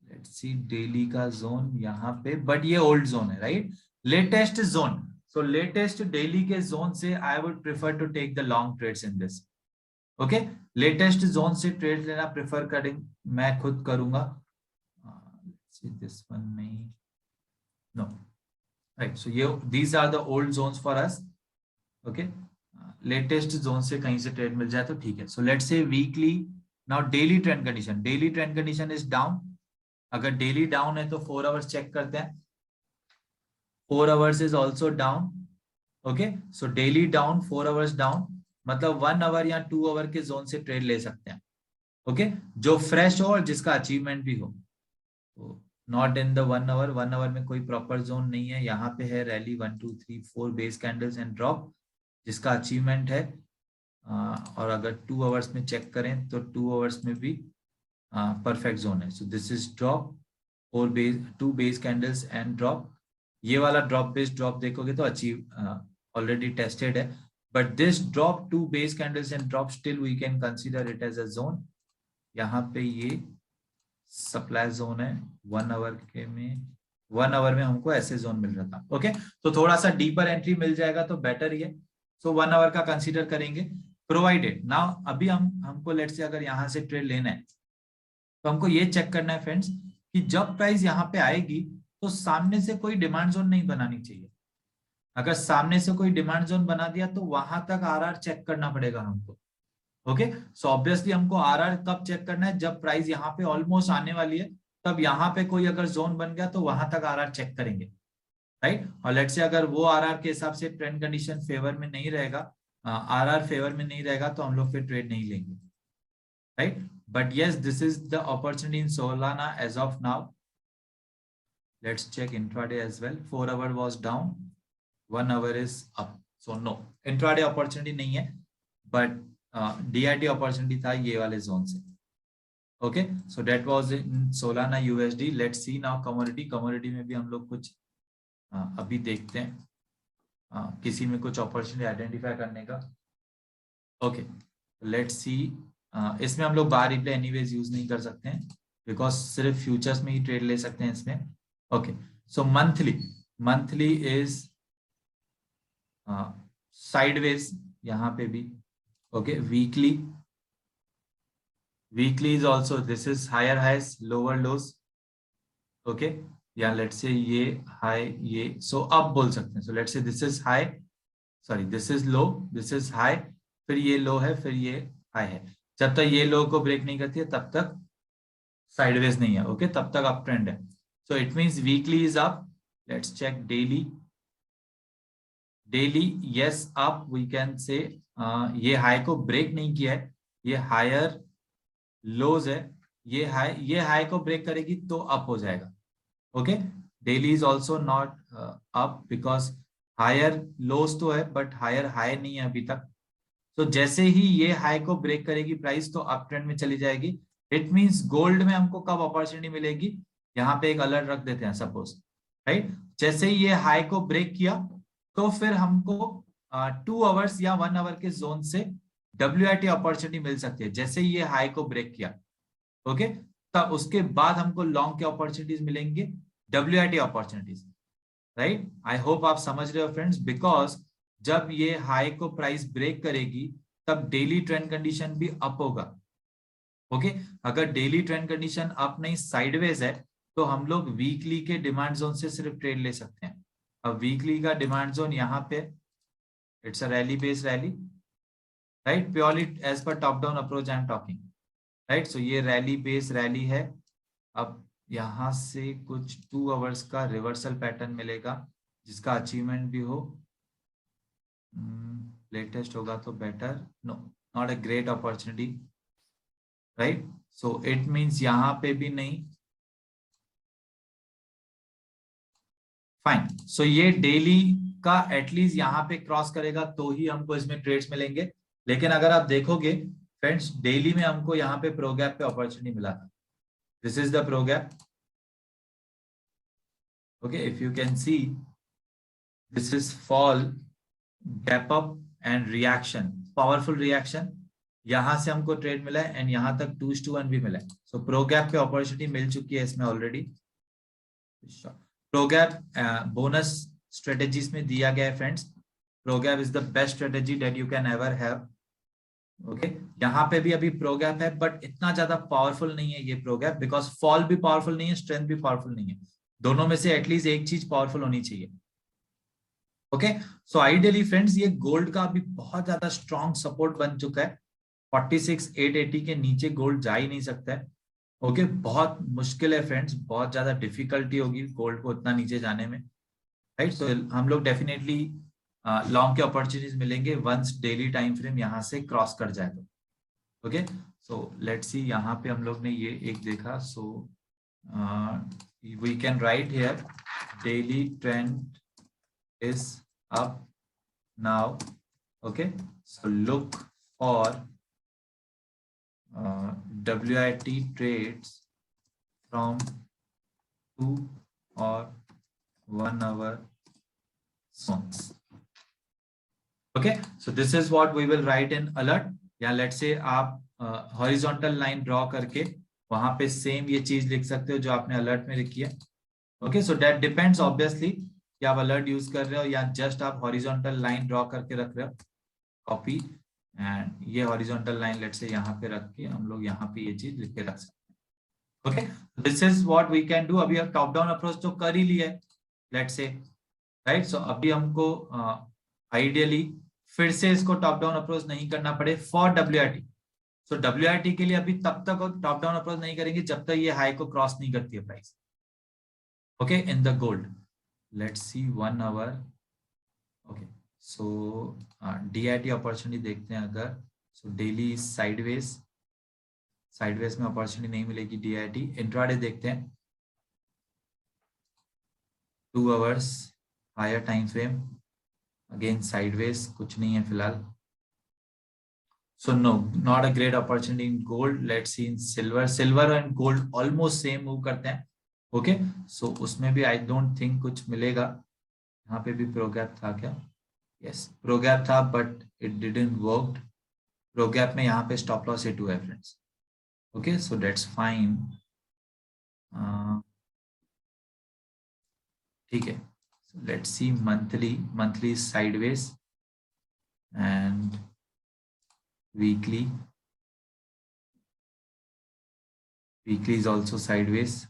लेट्स सी डेली का जोन यहाँ पे, बट ये ओल्ड जोन है, right? Latest zone, so latest daily के जोन से I would prefer to take the long trades in this. Okay, latest zone से ट्रेड लेना प्रेफर करेंगे, मैं खुद करूंगा। दिस वन नहीं, नो, राइट। सो ये these are the old zones for us. Okay, latest zone से कहीं से ट्रेड मिल जाए तो ठीक है। So let's say weekly, now daily trend condition, daily trend condition is down. अगर डेली डाउन है तो 4 आवर्स चेक करते हैं, 4 hours is also down. Okay, so daily down, 4 hours down, मतलब 1 आवर या 2 आवर के जोन से ट्रेड ले सकते हैं। ओके, जो फ्रेश हो और जिसका अचीवमेंट भी हो। तो not in the 1 hour, 1 hour में कोई प्रॉपर जोन नहीं है। यहाँ पे है rally 1 2 3 4 base candles and drop, जिसका अचीवमेंट है। और अगर 2 आवर्स में चेक करें तो 2 आवर्स में भी परफेक्ट जोन है। So this is drop, 4 base, 2 base candles and drop. ये वाला ड्रॉप बेस्ड ड्रॉप देखोगे तो अचीव ऑलरेडी टेस्टेड है, but this drop 2 base candles and drop still we can consider it as a zone. यहाँ पे ये सप्लाई जोन है, 1 आवर के में, 1 आवर में हमको ऐसे जोन मिल रहा था। ओके, तो थोड़ा सा डीपर एंट्री मिल जाएगा तो बेटर ही है। सो 1 आवर का कंसीडर करेंगे, प्रोवाइडेड। नाउ अभी हमको लेट से अगर यहाँ से ट्रेड लेना है तो हमको ये चेक करना है फ्रेंड्स कि जब प्राइस यहाँ पे आएगी तो सामने से कोई डिमांड जोन नहीं बनानी चाहिए। अगर सामने से कोई डिमांड जोन बना दिया तो वहां तक आरआर चेक करना पड़ेगा हमको। ओके, सो ऑब्वियसली हमको आरआर कब चेक करना है, जब प्राइस यहाँ पे ऑलमोस्ट आने वाली है, तब यहाँ पे कोई अगर जोन बन गया तो वहां तक आरआर चेक करेंगे, राइट। और लेट से अगर वो आरआर के हिसाब से ट्रेंड कंडीशन फेवर में नहीं रहेगा, आरआर फेवर में नहीं रहेगा, तो हम लोग फिर ट्रेड नहीं लेंगे, right. But yes, this is the opportunity in Solana as of now. Let's check intraday as well. 4 hour was down, 1 hour is up, so no, intraday opportunity नहीं है, बट DIT अपॉर्चुनिटी था ये वाले जोन से। Okay, so that was in Solana USD। Let's see now commodity. Commodity में भी हम लोग कुछ अभी देखते हैं, किसी में कुछ अपॉर्चुनिटी आइडेंटिफाई करने का। ओके, लेट्स सी। इसमें हम लोग बार रिप्ले एनीवेज यूज नहीं कर सकते हैं, बिकॉज सिर्फ फ्यूचर्स में ही ट्रेड ले सकते हैं इसमें। Okay, so monthly is sideways यहाँ पे भी। Okay, weekly is also, this is higher highs lower lows। Okay, या लेट्स से ये हाई, ये सो अप बोल सकते हैं। सो लेट्स से this is high, sorry this is low, this is high, फिर ये लो है, फिर ये हाई है। जब तक ये लो को ब्रेक नहीं करती है तब तक साइडवेज नहीं है। ओके, तब तक अप ट्रेंड है। So it means weekly is up. Let's check daily. Yes up, we can say ये हाई को ब्रेक नहीं किया है, ये हायर लोज है, ये हाई को ब्रेक करेगी तो अप हो जाएगा। Okay, daily is also not up because higher lows तो है बट हायर हाई नहीं है अभी तक। तो जैसे ही ये हाई को ब्रेक करेगी प्राइस तो अप ट्रेंड में चली जाएगी। इट मींस गोल्ड में हमको कब अपॉर्चुनिटी मिलेगी, यहाँ पे एक अलर्ट रख देते हैं सपोज, राइट। जैसे ही ये हाई को ब्रेक किया तो फिर हमको 2 आवर्स या 1 आवर के जोन से WIT अपॉर्चुनिटी मिल सकती है, जैसे ही ये हाई को ब्रेक किया। ओके, तब उसके बाद हमको लॉन्ग के अपॉर्चुनिटीज मिलेंगे, WIT opportunities, right. I hope आप समझ रहे हो फ्रेंड्स, बिकॉज जब ये हाई को प्राइस ब्रेक करेगी तब डेली ट्रेंड कंडीशन भी अप होगा। ओके, अगर डेली ट्रेंड कंडीशन अप नहीं साइडवेज है तो हम लोग वीकली के डिमांड जोन से सिर्फ ट्रेड ले सकते हैं। अब वीकली का डिमांड जोन यहाँ पे, it's a rally based rally, right, purely as per top down approach I am talking, right. So ये रैली बेस्ड रैली है। अब यहाँ से कुछ 2 आवर्स का रिवर्सल पैटर्न मिलेगा जिसका अचीवमेंट भी हो, लेटेस्ट होगा तो better, no not a great opportunity, right. So it means यहाँ पे भी नहीं, फाइन। सो ये डेली का एटलीस्ट यहाँ पे क्रॉस करेगा तो ही हमको इसमें ट्रेड्स मिलेंगे। लेकिन अगर आप देखोगे फ्रेंड्स, डेली में हमको यहाँ पे प्रोगैप पे अपॉर्चुनिटी मिला था। This is the pro gap. Okay, if you can see, this is fall, gap up and reaction, powerful reaction. यहां से हमको ट्रेड मिला है एंड यहां तक 2:1 भी मिला है। सो प्रोगैप पे अपॉर्चुनिटी मिल चुकी है इसमें ऑलरेडी। प्रोगैप बोनस स्ट्रेटेजीज में दिया गया है friends. Pro gap is the best strategy that you can ever have. Okay, यहाँ पे भी अभी प्रोगैप है बट इतना ज्यादा पावरफुल नहीं है ये प्रोगैप, बिकॉज फॉल भी पावरफुल नहीं है, स्ट्रेंथ भी पावरफुल नहीं है। दोनों में से एटलीस्ट एक चीज पावरफुल होनी चाहिए। ओके, सो आइडियली फ्रेंड्स ये गोल्ड का अभी बहुत ज्यादा स्ट्रॉन्ग सपोर्ट बन चुका है। 46,880 के नीचे गोल्ड जा ही नहीं सकता है। ओके, बहुत मुश्किल है फ्रेंड्स, बहुत ज्यादा डिफिकल्टी होगी गोल्ड को उतना नीचे जाने में, राइट। सो हम लोग डेफिनेटली लॉन्ग के अपॉर्चुनिटीज मिलेंगे वंस डेली टाइम फ्रेम यहाँ से क्रॉस कर जाए तो। ओके, सो लेट्स सी, यहाँ पे हम लोग ने ये एक देखा। So we can right here daily trend is up now. Okay, so look for WIT trades from 2 or 1 hour zones. Okay, so this is what we will write in alert. या let's say आप horizontal line draw करके वहां पे सेम ये चीज लिख सकते हो जो आपने अलर्ट में लिखी है। Okay, so that depends obviously कि आप अलर्ट यूज कर रहे हो या जस्ट आप हॉरिजॉन्टल लाइन ड्रॉ करके रख रहे हो। कॉपी एंड ये हॉरिजॉन्टल लाइन लेट्स से यहाँ पे रख के हम लोग यहाँ पे ये चीज लिख के रख सकते हैं। Okay, this is what we can do. अभी हम टॉप डाउन अप्रोच तो कर ही लिया है लेट्स से, राइट। सो अभी हमको आइडियली फिर से इसको टॉप डाउन अप्रोच नहीं करना पड़े फॉर WIT। सो WIT के लिए अभी तब तक टॉप डाउन अप्रोच नहीं करेंगे जब तक ये हाई को क्रॉस नहीं करती है price. Okay, in the gold let's see 1 hour. Okay, so DIT opportunity देखते हैं अगर। so daily sideways में opportunity नहीं मिलेगी DIT। इंट्राडे देखते हैं 2 hours higher time frame, again sideways, कुछ नहीं है फिलहाल। so no, not a great opportunity in gold. let's see in silver and gold almost same move करते हैं। ओके, सो उसमें भी आई डोंट थिंक कुछ मिलेगा। यहाँ पे भी प्रोगैप था क्या? यस, प्रोगैप था बट इट डिडंट वर्क। प्रोगैप में यहाँ पे स्टॉप लॉस हिट हुआ है friends. Okay, so that's fine, ठीक है। Let's see monthly sideways and weekly is also sideways.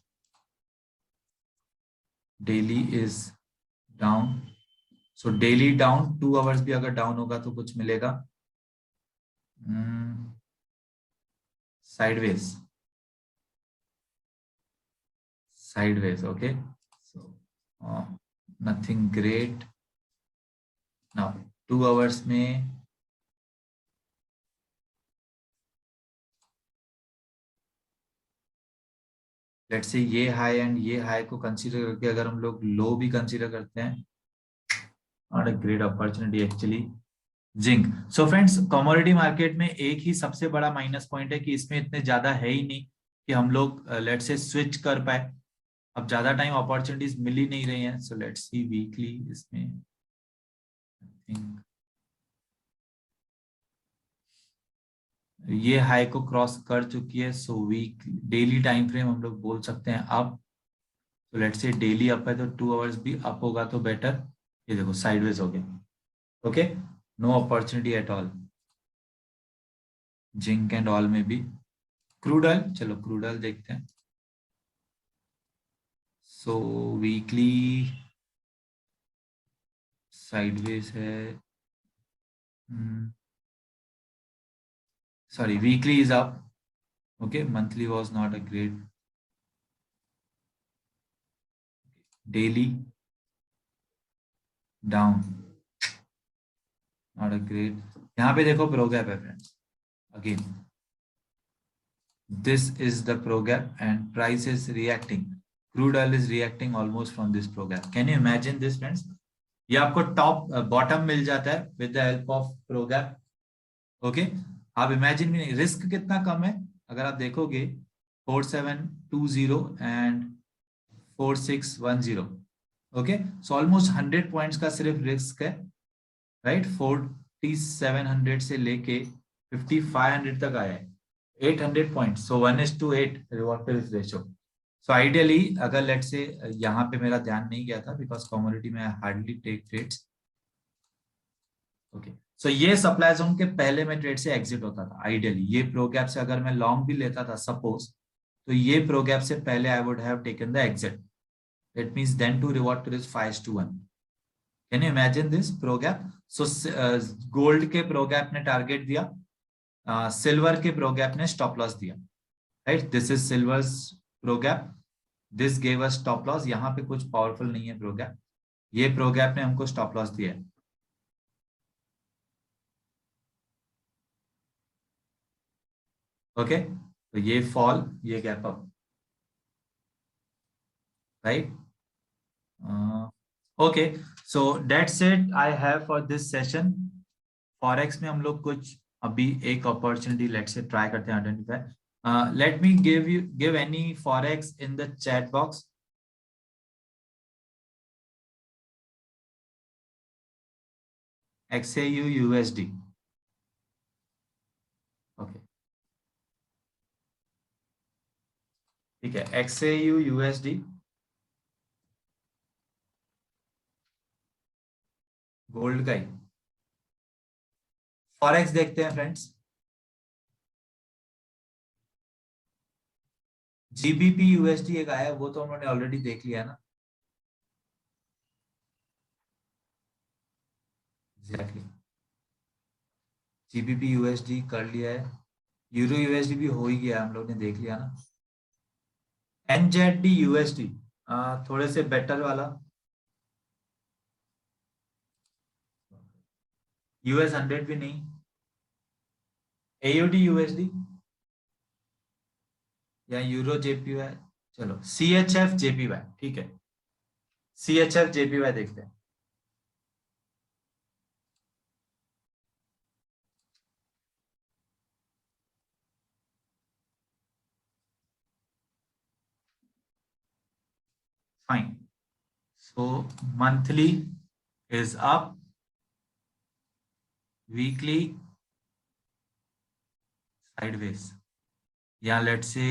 Daily is down. So daily down, 2 hours भी अगर डाउन होगा तो कुछ मिलेगा। Sideways okay, so nothing great now. 2 hours में लेट्स से ये हाई एंड ये हाई को कंसीडर करके अगर हम लोग लो भी कंसीडर करते हैं, not a great opportunity actually. Zinc, so friends commodity market में एक ही सबसे बड़ा माइनस पॉइंट है कि इसमें इतने ज्यादा है ही नहीं कि हम लोग लेट्स से स्विच कर पाए। अब ज्यादा टाइम अपॉर्चुनिटीज मिल ही नहीं रही हैं। सो लेट्स सी वीकली, इसमें ये हाई को क्रॉस कर चुकी है। So weak daily time frame हम लोग बोल सकते हैं अप। तो लेट्स से डेली अप है तो 2 आवर्स भी अप होगा तो बेटर। ये देखो साइडवेज हो गया। Okay, no opportunity at all. Zinc and all में भी। क्रूड ऑयल, चलो क्रूड ऑयल देखते हैं। सो वीकली साइडवेज है, sorry, weekly is up. Okay, monthly was not a great. Daily down, not a great. यहाँ पे देखो प्रोगैप है friends. Again this is the progap and price is reacting. Crude oil is reacting almost from this progap. Can you imagine this friends? ये आपको टॉप बॉटम मिल जाता है with the help of pro gap. Okay, आप इमेजिन भी नहीं, रिस्क कितना कम है। अगर आप देखोगे 4720 and 4610। Okay, so almost 100 points का सिर्फ रिस्क है, राइट। 4700 से लेके 5500 तक आया है, 800 पॉइंट्स। सो 1:8 रिवॉर्ड पे रिस्क रेशो। सो आइडियली अगर लेट से यहाँ पे मेरा ध्यान नहीं गया था बिकॉज कमोडिटी में हार्डली टेक ट्रेड्स। ओके, सो ये सप्लाई जोन के पहले मैं ट्रेड से एग्जिट होता था आइडियली। ये प्रो गैप से अगर मैं लॉन्ग भी लेता था सपोज, तो ये प्रो गैप से पहले I would have taken the exit. It means then too reward to this 5-1। Can you imagine this pro gap? So gold के प्रो गैप ने टारगेट दिया, सिल्वर के प्रो गैप ने स्टॉप लॉस दिया, right? This is silver's pro gap, this gave us stop loss. यहाँ पे कुछ पावरफुल नहीं है प्रो गैप, ये प्रो गैप ने हमको स्टॉप लॉस दिया है। ओके, तो ये फॉल, ये gap up, right? Okay, so that's it I have for this session. Forex में हम लोग कुछ अभी एक अपॉर्चुनिटी लेट से ट्राई करते हैं identify. Let me give any forex in the chat box. XAU USD। Okay, ठीक है, XAU USD गोल्ड का ही। फॉरेक्स देखते हैं फ्रेंड्स। GBP USD एक आया, वो तो हमने ऑलरेडी देख लिया ना। एग्जैक्टली, GBP USD कर लिया है, यूरो USD भी हो ही गया, हम लोग ने देख लिया ना। NZD USD थोड़े से बेटर वाला, US 100 भी नहीं। AUD USD या यूरो JPY, चलो CHF JPY, ठीक है, CHF JPY देखते हैं। Fine, so monthly is up, weekly sideways, या लेट से,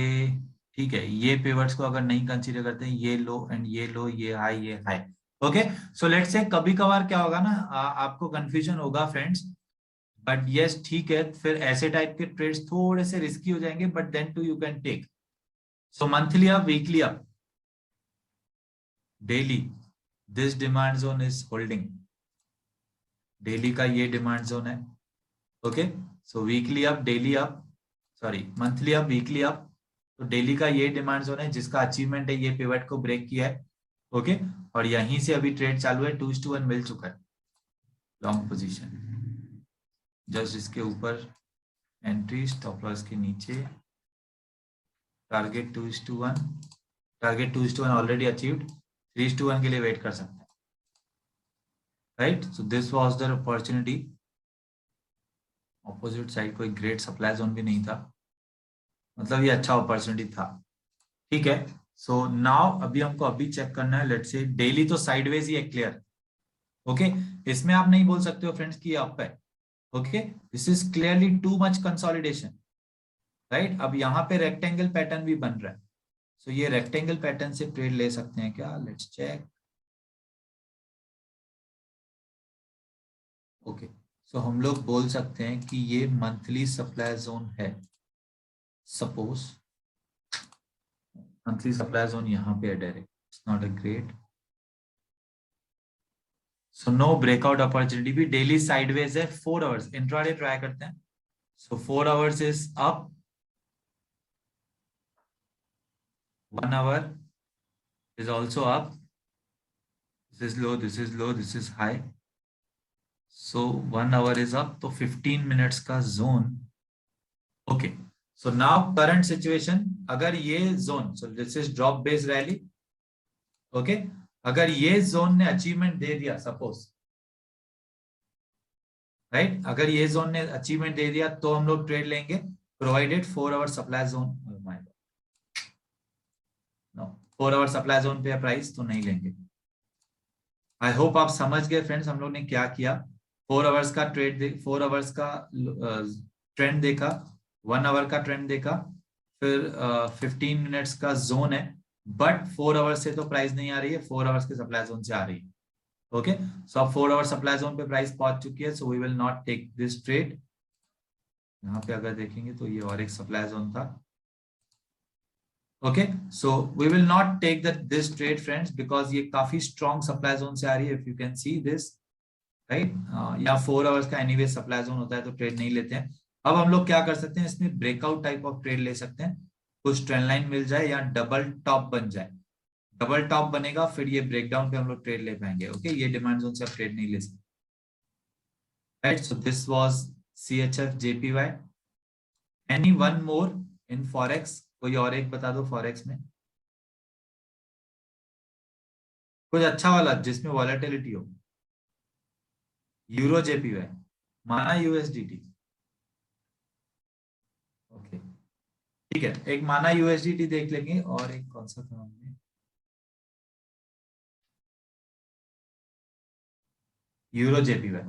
ठीक है, ये पिवट्स को अगर नहीं कंसीडर करते हैं, ये लो एंड ये लो, ये हाई, ये हाई। ओके, सो लेट से कभी कभार क्या होगा ना, आपको कंफ्यूजन होगा फ्रेंड्स, बट यस ठीक है, फिर ऐसे टाइप के ट्रेड्स थोड़े से रिस्की हो जाएंगे, but then too you can take. So monthly up, weekly up, daily this demand zone is holding, daily का ये डिमांड जोन है। Okay, so weekly up, daily up, sorry monthly up, weekly up, तो डेली का ये डिमांड जोन है जिसका अचीवमेंट है ये पिवट को ब्रेक किया है। ओके, और यहीं से अभी ट्रेड चालू है, 2:1 मिल चुका है, लॉन्ग पोजीशन, जस्ट इसके ऊपर एंट्री, स्टॉप लॉस के नीचे, टारगेट 2:1, टारगेट 2:1 ऑलरेडी अचीव्ड, 3:1 के लिए वेट कर सकते हैं, right? So this was the opportunity. Opposite side कोई ग्रेट सप्लाई जोन भी नहीं था, मतलब ये अच्छा अपॉर्चुनिटी था, ठीक है। सो नाउ अभी हमको अभी चेक करना है, लेट्स से डेली तो साइडवेज ही है, क्लियर। ओके, इसमें आप नहीं बोल सकते हो फ्रेंड्स कि ये अप है। Okay, this is clearly too much consolidation, right? अब यहाँ पे रेक्टेंगल पैटर्न भी बन रहा है, सो ये रेक्टेंगल पैटर्न से ट्रेड ले सकते हैं क्या? Let's check. ओके, सो हम लोग बोल सकते हैं कि ये मंथली सप्लाई जोन है, सपोज मंथली सप्लाई जोन यहाँ पे है direct, it's not a great, so no breakout opportunity, भी डेली साइडवेज है, 4 आवर्स इंट्राडे ट्राई करते हैं। So 4 hours is up, 1 hour is also up, this is low, this is low, this is high, so 1 hour is up, तो 15 मिनट्स का zone. Okay, so now current situation, अगर ये zone, so this is drop based rally, okay, अगर ये जोन ने अचीवमेंट दे दिया सपोज, राइट, अगर ये जोन ने अचीवमेंट दे दिया तो हम लोग ट्रेड लेंगे, provided 4 hour supply zone, no 4 hour supply zone पे प्राइस तो नहीं लेंगे। आई होप आप समझ गए फ्रेंड्स हम लोग ने क्या किया। 4 आवर्स का ट्रेड, 4 आवर्स का ट्रेंड देखा, 1 आवर का ट्रेंड देखा, फिर 15 मिनट्स का जोन है, बट 4 आवर्स से तो प्राइस नहीं आ रही है, 4 आवर्स के सप्लाई जोन से आ रही है। ओके, सो अब 4 आवर सप्लाई जोन पे प्राइस पहुंच चुकी है, so we will not take this trade. यहाँ पे अगर देखेंगे तो ये और एक सप्लाई जोन था। Okay, so we will not take this trade friends, because ये काफी स्ट्रॉन्ग सप्लाई जोन से आ रही है, if you can see this, right. या 4 आवर्स का एनीवे सप्लाई जोन होता है तो ट्रेड नहीं लेते हैं। अब हम लोग क्या कर सकते हैं, इसमें ब्रेकआउट टाइप ऑफ ट्रेड ले सकते हैं, कुछ ट्रेंड लाइन मिल जाए या डबल टॉप बन जाए। डबल टॉप बनेगा फिर ये ब्रेकडाउन पे हम लोग ट्रेड ले पाएंगे। ओके, ये डिमांड जोन से आप ट्रेड नहीं ले सकते, right. So this was CHF JPY। Any one more in forex, कोई और एक बता दो फॉरेक्स में कुछ अच्छा वाला जिसमें वॉलेटिलिटी हो। यूरो JPY, माना USDT। ओके, ठीक है, एक माना USDT देख लेंगे, और एक कौन सा था हमने, euro JPY।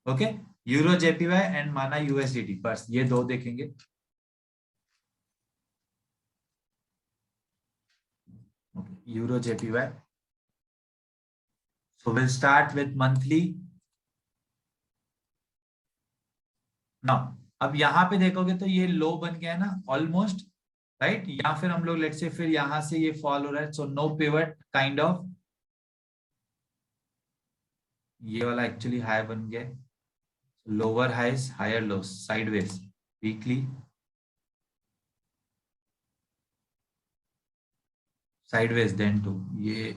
Okay, euro JPY and माना USDT, बस ये दो देखेंगे। Euro JPY, so we'll start with monthly now। अब यहाँ पे देखोगे तो ये लो बन गया है ना ऑलमोस्ट, राइट। या फिर हम लोग लेट्स से फिर यहाँ से ये फॉल हो रहा है, so no pivot kind of, ये वाला एक्चुअली हाई बन गया, lower highs higher lows sideways weekly, sideways then to ये,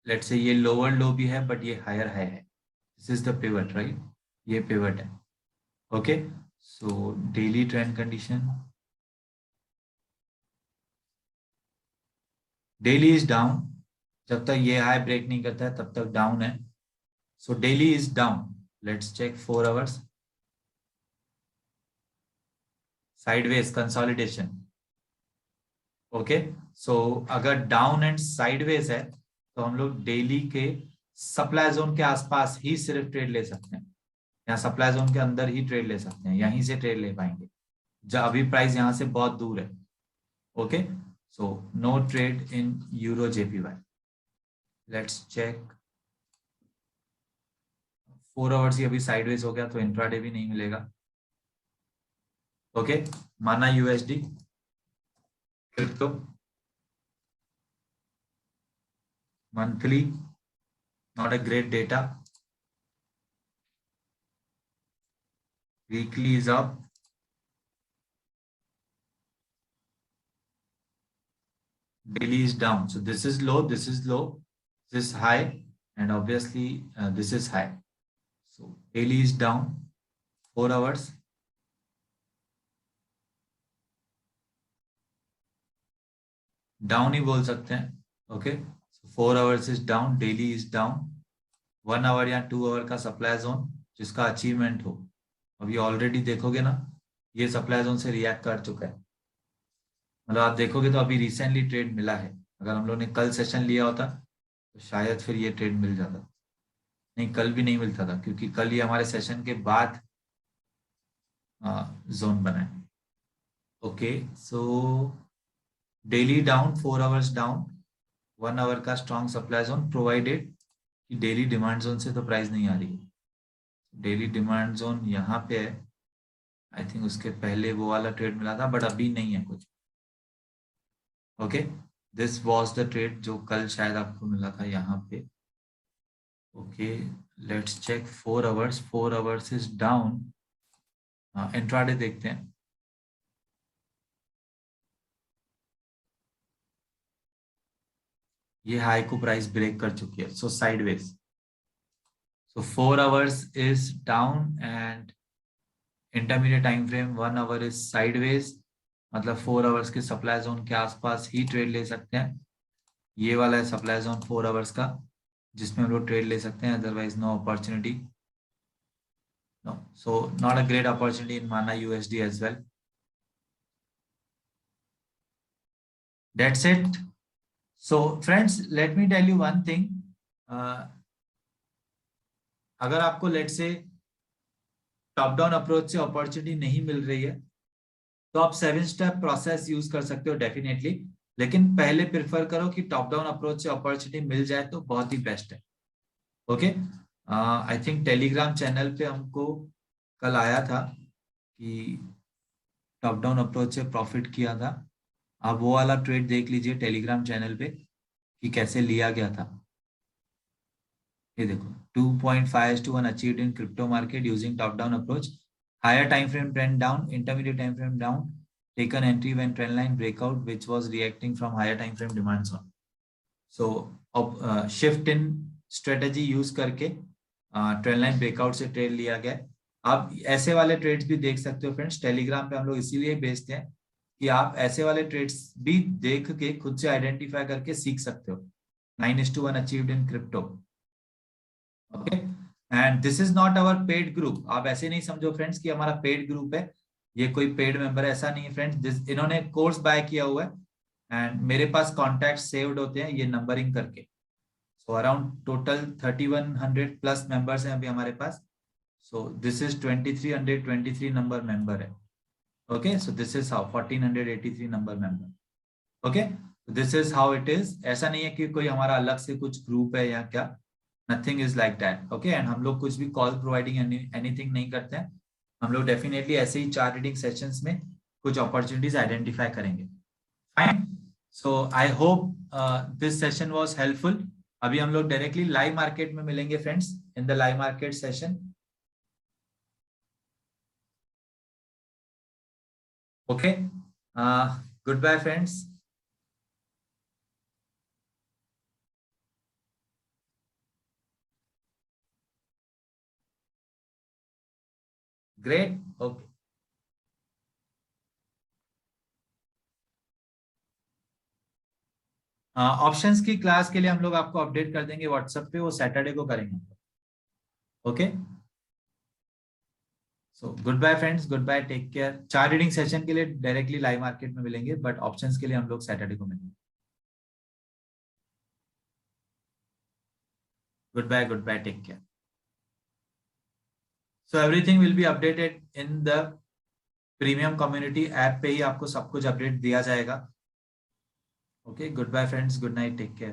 लेट्स से ये लोअर लो भी है बट ये हायर हाई है, this is the pivot, right. ये पिवट है। Okay, so daily trend condition, daily is down, जब तक ये हाई ब्रेक नहीं करता है तब तक डाउन है, so daily is down. Let's check 4 hours, sideways consolidation. Okay, so अगर डाउन एंड साइडवेज है तो हम लोग डेली के सप्लाई जोन के आसपास ही सिर्फ ट्रेड ले सकते हैं, या सप्लाई जोन के अंदर ही ट्रेड ले सकते हैं, यहीं से ट्रेड ले पाएंगे जब अभी प्राइस यहाँ से बहुत दूर है। Okay, so no trade in euro JPY। Let's check 4 hours ही अभी साइडवेज हो गया तो इंट्राडे भी नहीं मिलेगा। ओके, माना USD crypto monthly, not a great data, weekly is up, daily is down, so this is low, this is low, this is high, and obviously this is high, so daily is down 4 hours, down ही बोल सकते हैं। Okay, 4 hours is down, daily is down, 1 hour या 2 आवर का सप्लाई जोन जिसका अचीवमेंट हो। अभी ऑलरेडी देखोगे ना ये सप्लाई जोन से रिएक्ट कर चुका है, मतलब आप देखोगे तो अभी रिसेंटली ट्रेड मिला है, अगर हम लोग ने कल सेशन लिया होता तो शायद फिर ये ट्रेड मिल जाता, नहीं कल भी नहीं मिलता था क्योंकि कल ये हमारे सेशन के बाद जोन बना है। Okay, so daily down 4 hours down, 1 hour का स्ट्रॉन्ग सप्लाई जोन प्रोवाइडेड कि डेली डिमांड जोन से तो प्राइस नहीं आ रही है। डेली डिमांड जोन यहाँ पे है, आई थिंक उसके पहले वो वाला ट्रेड मिला था बट अभी नहीं है कुछ। Okay, this was the trade जो कल शायद आपको मिला था यहाँ पे। Okay, let's check 4 hours, 4 hours is down, intraday देखते हैं। ये हाई को प्राइस ब्रेक कर चुकी है, so sideways, so 4 hours is down and intermediate time frame 1 hour is sideways, मतलब 4 आवर्स के सप्लाई जोन के आसपास ही ट्रेड ले सकते हैं। ये वाला है सप्लाई जोन 4 आवर्स का जिसमें हम लोग ट्रेड ले सकते हैं, otherwise no opportunity, no, so not a great opportunity in माना USD as well. That's it. So friends let me tell you one thing, अगर आपको लेट से टॉप डाउन अप्रोच से अपॉर्चुनिटी नहीं मिल रही है तो आप 7 स्टेप प्रोसेस यूज कर सकते हो डेफिनेटली, लेकिन पहले प्रिफर करो कि टॉप डाउन अप्रोच से अपॉर्चुनिटी मिल जाए तो बहुत ही बेस्ट है। Okay, I think Telegram channel पे हमको कल आया था कि टॉप डाउन अप्रोच से प्रॉफिट किया था। आप वो वाला ट्रेड देख लीजिए टेलीग्राम चैनल पे कि कैसे लिया गया था। ये देखो 2.5:1 achieved in crypto market using top down approach, higher time frame trend down, intermediate time frame down, taken entry when trend line breakout which was reacting from higher time frame demand zone. So shift in strategy use करके ट्रेंड लाइन ब्रेकआउट से ट्रेड लिया गया। आप ऐसे वाले ट्रेड्स भी देख सकते हो फ्रेंड्स, टेलीग्राम पे हम लोग इसीलिए भेजते हैं कि आप ऐसे वाले ट्रेड्स भी देख के खुद से आइडेंटिफाई करके सीख सकते हो। 9:1 achieved in crypto. Okay, and this is not our paid group. आप ऐसे नहीं समझो फ्रेंड्स कि हमारा पेड ग्रुप है, ये कोई पेड मेंबर ऐसा नहीं है फ्रेंड्स। इन्होंने कोर्स बाय किया हुआ है एंड मेरे पास कॉन्टैक्ट सेव्ड होते हैं ये नंबरिंग करके। So around total 3100 plus members हैं अभी हमारे पास। So this is 2323 number member है। Okay, so this is how 1483 number member. Okay, this is how it is. ऐसा नहीं है कि कोई हमारा अलग से कुछ ग्रुप है या क्या, nothing is like that. Okay, and हम लोग कुछ भी कॉल प्रोवाइडिंग एनीथिंग नहीं करते हैं। हम लोग डेफिनेटली ऐसे ही 4 रीडिंग सेशंस में कुछ अपॉर्चुनिटीज आइडेंटिफाई करेंगे। Fine, so I hope this session was helpful. अभी हम लोग डायरेक्टली लाइव मार्केट में मिलेंगे friends in the live market session. Okay, good bye friends. Great, okay. Options की क्लास के लिए हम लोग आपको अपडेट कर देंगे व्हाट्सएप पे, वो सैटरडे को करेंगे। Okay, so good bye friends, good bye, take care. 4 reading session के लिए डायरेक्टली लाइव मार्केट में मिलेंगे, बट ऑप्शंस के लिए हम लोग सैटरडे को मिलेंगे। Good bye, good bye, take care. So everything will be updated in the premium community app पे ही आपको सब कुछ अपडेट दिया जाएगा। ओके, गुड बाय फ्रेंड्स, गुड नाइट, टेक केयर।